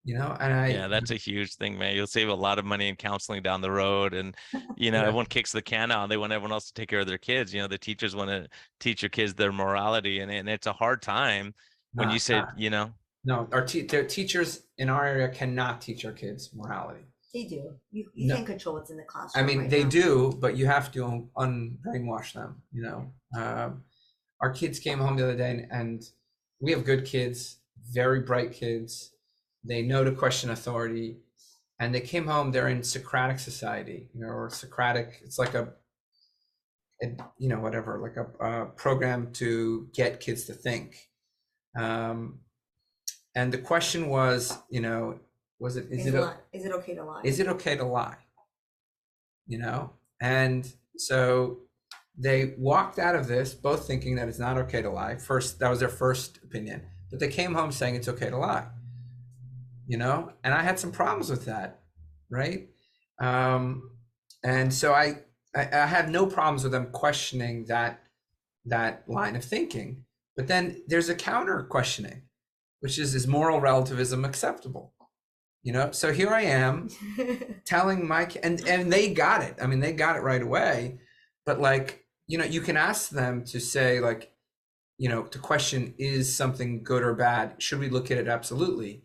and Yeah, that's a huge thing, man. You'll save a lot of money in counseling down the road. And, everyone kicks the can out. They want everyone else to take care of their kids. The teachers want to teach your kids their morality. And it's a hard time when you say, no, their teachers in our area cannot teach our kids morality. They do. You No. can't control what's in the classroom. I mean, right they now. do, but you have to unbrainwash them. Our kids came home the other day, and we have good kids, very bright kids. They know to question authority, and they came home. They're in Socratic society, or Socratic. It's like whatever, like a program to get kids to think. And the question was, is it okay to lie? Is it okay to lie? And so they walked out of this both thinking that it's not okay to lie. First, that was their first opinion, but they came home saying it's okay to lie. And I had some problems with that, right? And so I had no problems with them questioning that line of thinking. But then there's a counter questioning, which is moral relativism acceptable? So here I am telling and they got it. I mean, they got it right away. But you can ask them to say, to question, is something good or bad? Should we look at it? Absolutely.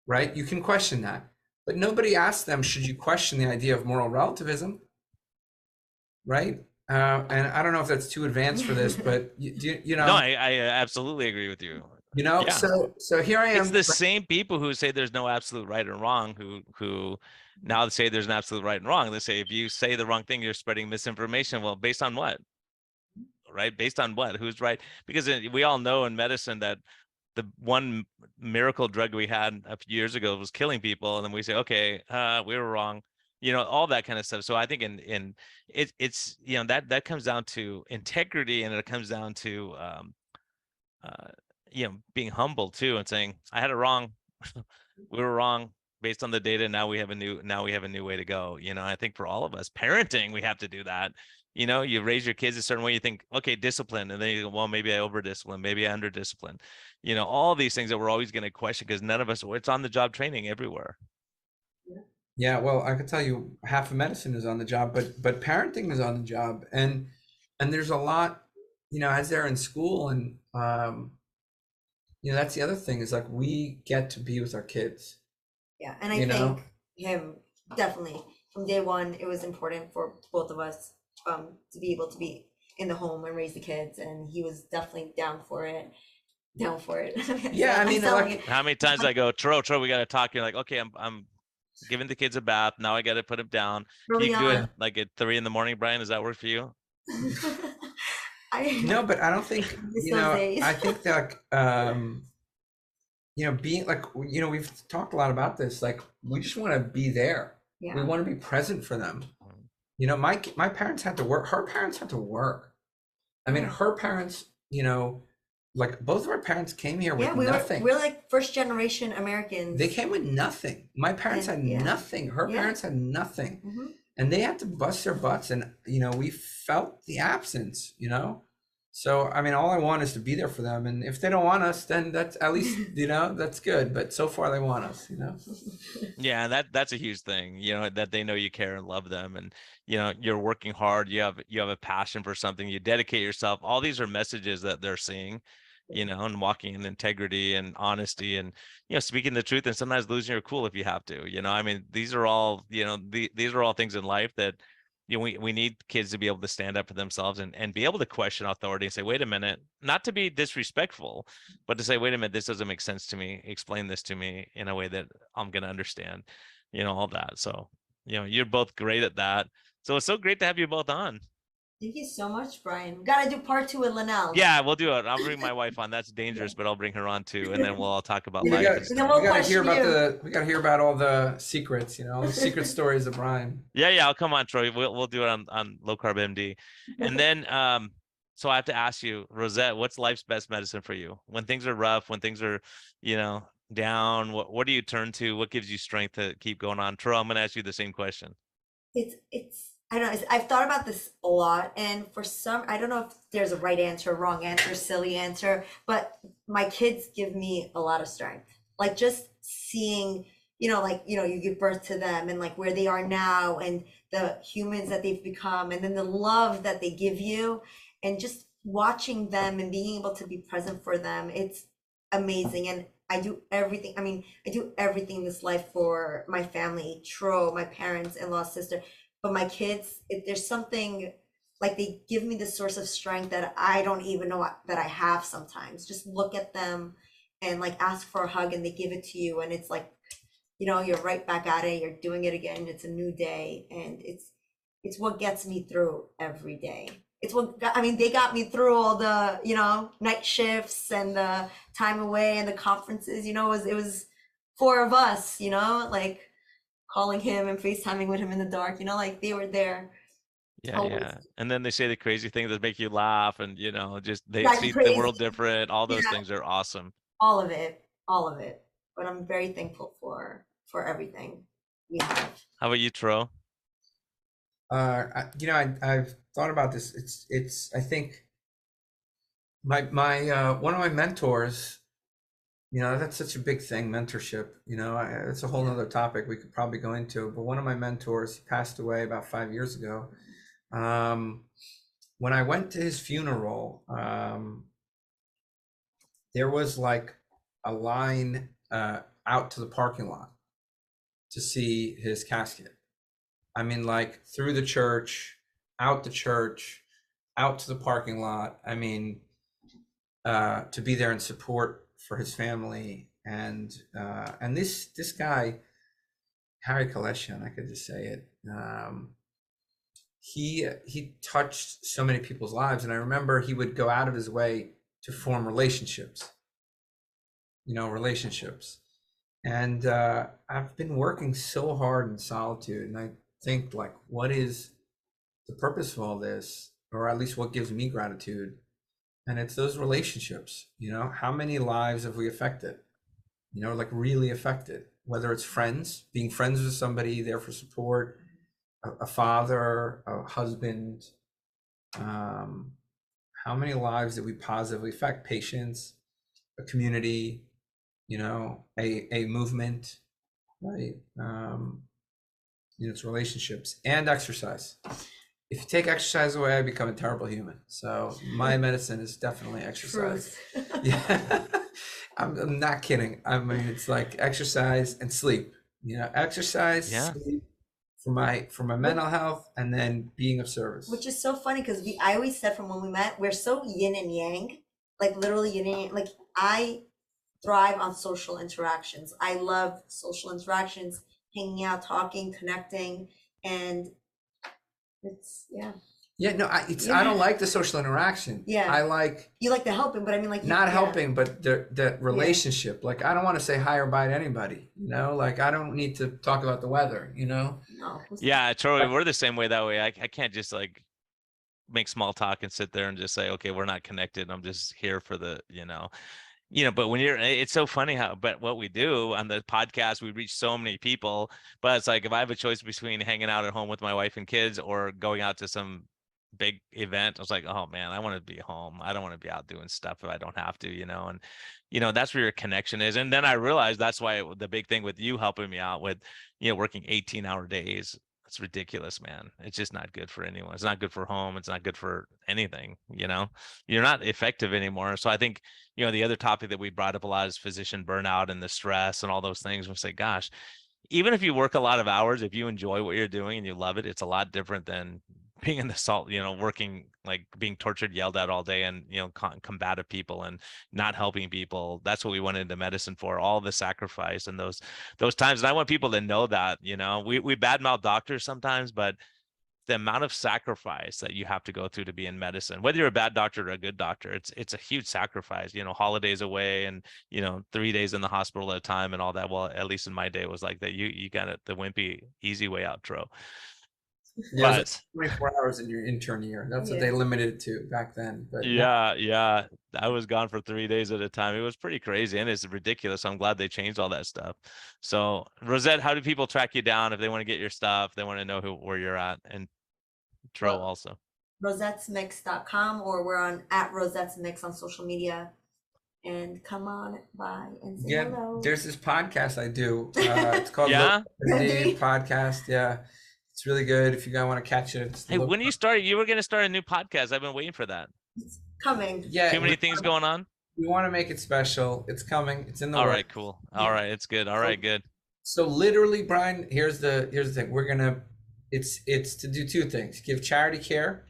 Right? You can question that. But nobody asked them, should you question the idea of moral relativism? Right? And I don't know if that's too advanced for this, but No, I absolutely agree with you. Yeah. So here I am. It's the same people who say there's no absolute right or wrong who now say there's an absolute right and wrong. They say, if you say the wrong thing, you're spreading misinformation. Well, based on what? Right? Based on what? Who's right? Because we all know in medicine that the one miracle drug we had a few years ago was killing people. And then we say, okay, we were wrong. All that kind of stuff. So I think it's that comes down to integrity, and it comes down to being humble too, and saying, I had it wrong. We were wrong based on the data. Now we have a new way to go. I think for all of us, parenting, we have to do that. You raise your kids a certain way, you think, okay, discipline. And then you go, well, maybe I over discipline, maybe I under discipline, all these things that we're always going to question, because none of us, it's on the job training everywhere. Yeah, well, I could tell you half of medicine is on the job, but parenting is on the job. And there's a lot, as they're in school, and that's the other thing, is we get to be with our kids. Yeah, and I think him, definitely from day one, it was important for both of us to be able to be in the home and raise the kids, and he was definitely down for it. Yeah, I mean, how many times I go, Tro, we got to talk. You're like, okay, I'm giving the kids a bath. Now I got to put them down. Can you do it at 3 a.m, Brian? Does that work for you? No, but I don't think, I think that, being like, we've talked a lot about this. Like, we just want to be there. Yeah. We want to be present for them. My parents had to work. Her parents had to work. I mean, her parents, like both of our parents came here with nothing. We're like first generation Americans. They came with nothing. My parents had nothing. Her parents had nothing. Mm-hmm. And they had to bust their butts. And, we felt the absence, So, I mean, all I want is to be there for them. And if they don't want us, then that's at least, that's good. But so far they want us, Yeah, and that's a huge thing, that they know you care and love them, and you're working hard, you have a passion for something, you dedicate yourself. All these are messages that they're seeing, and walking in integrity and honesty, and speaking the truth, and sometimes losing your cool if you have to. I mean, these are all these are all things in life that we need kids to be able to stand up for themselves and be able to question authority and say, wait a minute, not to be disrespectful, but to say, wait a minute, this doesn't make sense to me. Explain this to me in a way that I'm going to understand, all that. So, you're both great at that. So it's so great to have you both on. Thank you so much, Brian. We got to do part 2 with Linnell. Yeah, we'll do it. I'll bring my wife on. That's dangerous, but I'll bring her on too. And then we'll all talk about life. We got to hear about all the secrets, all the secret stories of Brian. Yeah. I'll come on, Troy. We'll do it on Low Carb MD. And then, so I have to ask you, Rosette, what's life's best medicine for you? When things are rough, when things are, down, what do you turn to? What gives you strength to keep going on? Tro, I'm going to ask you the same question. I don't know. I've thought about this a lot, and I don't know if there's a right answer, wrong answer, silly answer, but my kids give me a lot of strength. Like just seeing, you give birth to them and like where they are now and the humans that they've become, and then the love that they give you, and just watching them and being able to be present for them. It's amazing. And I do everything. I mean, I do everything in this life for my family, Tro, my parents, in-law, sister. But my kids, there's something like they give me the source of strength that I don't even know that I have sometimes. Just look at them and like ask for a hug and they give it to you. And it's like, you're right back at it. You're doing it again. It's a new day. And it's what gets me through every day. They got me through all the, night shifts and the time away and the conferences, it was 4 of us, like calling him and FaceTiming with him in the dark, like they were there. Yeah. And then they say the crazy things that make you laugh and, just they see crazy. the world different. All those things are awesome. All of it. But I'm very thankful for everything we have. How about you, Tro? I've thought about this. It's I think my one of my mentors, that's such a big thing, mentorship, it's a whole nother topic we could probably go into, but one of my mentors, he passed away about 5 years ago. When I went to his funeral, there was like a line out to the parking lot to see his casket. I mean, like through the church, out to the parking lot. I mean, to be there in support for his family. And this guy, Tro Kalayjian, I could just say it. He touched so many people's lives. And I remember he would go out of his way to form relationships. And I've been working so hard in solitude, and I think like, what is the purpose of all this, or at least what gives me gratitude? And it's those relationships. How many lives have we affected, like really affected, whether it's friends, being friends with somebody there for support, a father, a husband. How many lives did we positively affect? Patients, a community, a movement, right? It's relationships and exercise. If you take exercise away, I become a terrible human. So my medicine is definitely exercise. Yeah, I'm not kidding. I mean, it's like exercise and sleep. Exercise, sleep for my mental health, and then being of service. Which is so funny because I always said from when we met, we're so yin and yang, like literally yin and yang. Like I thrive on social interactions. I love social interactions, hanging out, talking, connecting, and it's Yeah, no, I don't like the social interaction. Yeah. I like You like the helping, but I mean, like not helping, but the relationship. Like, I don't want to say hi or bye to anybody, you know, like I don't need to talk about the weather, you know? No. Yeah, Troy, we're the same way that way. I can't just like make small talk and sit there and just say, okay, we're not connected. I'm just here for the, but when it's so funny but what we do on the podcast, we reach so many people, but it's like, if I have a choice between hanging out at home with my wife and kids or going out to some big event, I was like, oh man, I want to be home. I don't want to be out doing stuff if I don't have to, and that's where your connection is. And then I realized that's why the big thing with you helping me out with, working 18-hour days. It's ridiculous, man. It's just not good for anyone. It's not good for home. It's not good for anything, you're not effective anymore. So I think, the other topic that we brought up a lot is physician burnout and the stress and all those things. We say, gosh, even if you work a lot of hours, if you enjoy what you're doing and you love it, it's a lot different than being in the salt, working, like being tortured, yelled at all day, and, combative people and not helping people. That's what we went into medicine for, all the sacrifice and those times. And I want people to know that, we badmouth doctors sometimes, but the amount of sacrifice that you have to go through to be in medicine, whether you're a bad doctor or a good doctor, it's a huge sacrifice, holidays away and, 3 days in the hospital at a time and all that. Well, at least in my day, it was like that. You got it, the wimpy, easy way out, Tro. Yeah, but 24 hours in your intern year. That's what they limited it to back then. But yeah, I was gone for 3 days at a time. It was pretty crazy, and it's ridiculous. I'm glad they changed all that stuff. So, Rosette, how do people track you down if they want to get your stuff? They want to know where you're at, and Tro also. Rosette'sMix.com, or we're on @Rosette'sMix on social media. And come on by and say hello. There's this podcast I do. It's called Low Carb MD Podcast. Yeah. It's really good if you guys want to catch it. Hey, when you started, you were going to start a new podcast. I've been waiting for that. It's coming. Yeah. Too many things going on? We want to make it special. It's coming. It's in the works. All right, cool. All right, it's good. All right, good. So literally, Brian, here's the thing. It's to do two things: give charity care,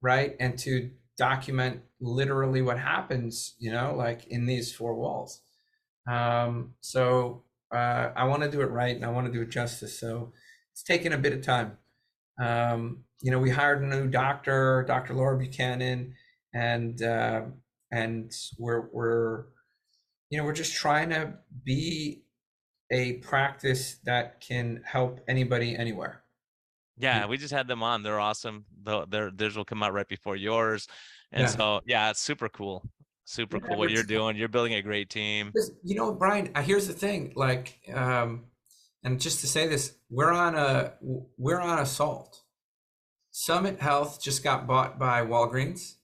right, and to document literally what happens, like in these four walls. So I want to do it right, and I want to do it justice. So it's taken a bit of time. We hired a new doctor, Dr. Laura Buchanan, and we're just trying to be a practice that can help anybody anywhere. Yeah, we just had them on. They're awesome. Theirs will come out right before yours. And so, it's super cool. Super cool what you're doing. You're building a great team. Brian, here's the thing, and just to say this, we're on assault. Summit Health just got bought by Walgreens.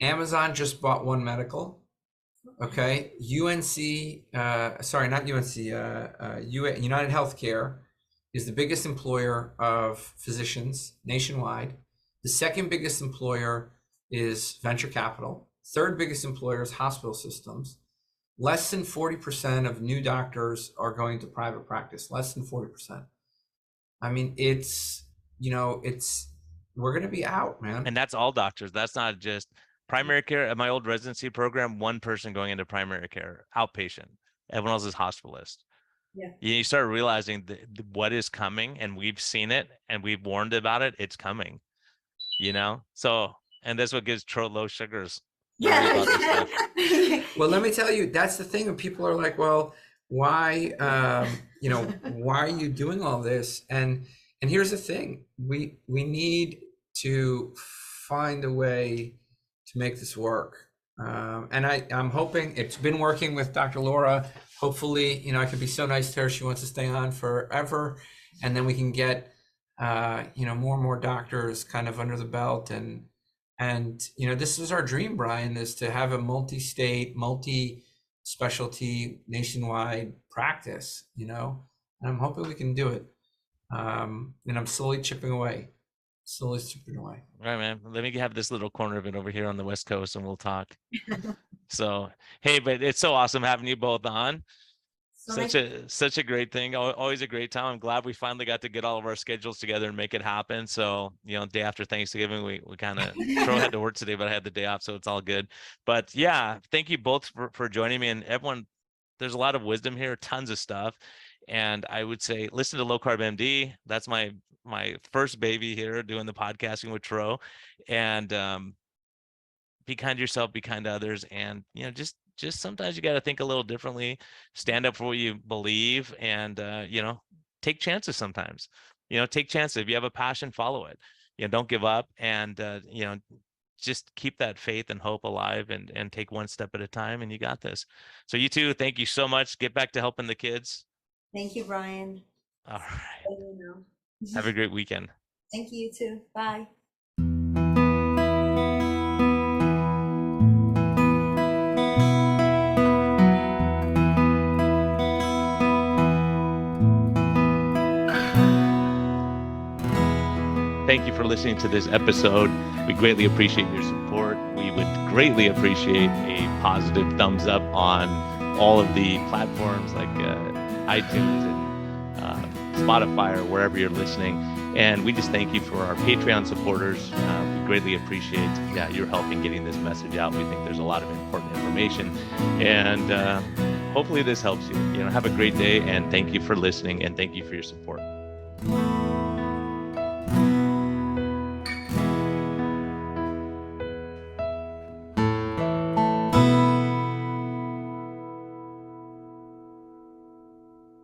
Amazon just bought One Medical. Okay. United Healthcare is the biggest employer of physicians nationwide. The second biggest employer is venture capital. Third biggest employer is hospital systems. Less than 40% of new doctors are going to private practice. Less than 40%. I mean, we're going to be out, man. And that's all doctors. That's not just primary care. At my old residency program, one person going into primary care, outpatient. Everyone else is hospitalist. Yeah. You start realizing what is coming, and we've seen it and we've warned about it. It's coming, So, and that's what gives Tro low sugars. Yeah. Well, let me tell you, that's the thing. When people are like, well, why, why are you doing all this? And here's the thing, we need to find a way to make this work. And I'm hoping it's been working with Dr. Laura. Hopefully, I could be so nice to her. She wants to stay on forever. And then we can get, more and more doctors kind of under the belt. And this is our dream, Brian, is to have a multi-state, multi-specialty, nationwide practice, and I'm hoping we can do it. And I'm slowly chipping away. All right, man. Let me have this little corner of it over here on the West Coast, and we'll talk. So, hey, but it's so awesome having you both on. Such a great thing. Always a great time. I'm glad we finally got to get all of our schedules together and make it happen. So, day after Thanksgiving, we kind of Tro had to work today, but I had the day off, so it's all good. But yeah, thank you both for joining me. And everyone, there's a lot of wisdom here, tons of stuff. And I would say, listen to Low Carb MD. That's my my first baby here doing the podcasting with Tro, and be kind to yourself, be kind to others, and just sometimes you got to think a little differently, stand up for what you believe, and take chances sometimes. Take chances. If you have a passion, follow it. Don't give up, and just keep that faith and hope alive, and take one step at a time, and you got this. So you too, thank you so much. Get back to helping the kids. Thank you, Brian. All right. You know. Have a great weekend. Thank you too. Bye. Thank you for listening to this episode. We greatly appreciate your support. We would greatly appreciate a positive thumbs up on all of the platforms like iTunes and Spotify or wherever you're listening. And we just thank you for our Patreon supporters. We greatly appreciate your help in getting this message out. We think there's a lot of important information. And hopefully this helps you. Have a great day, and thank you for listening, and thank you for your support.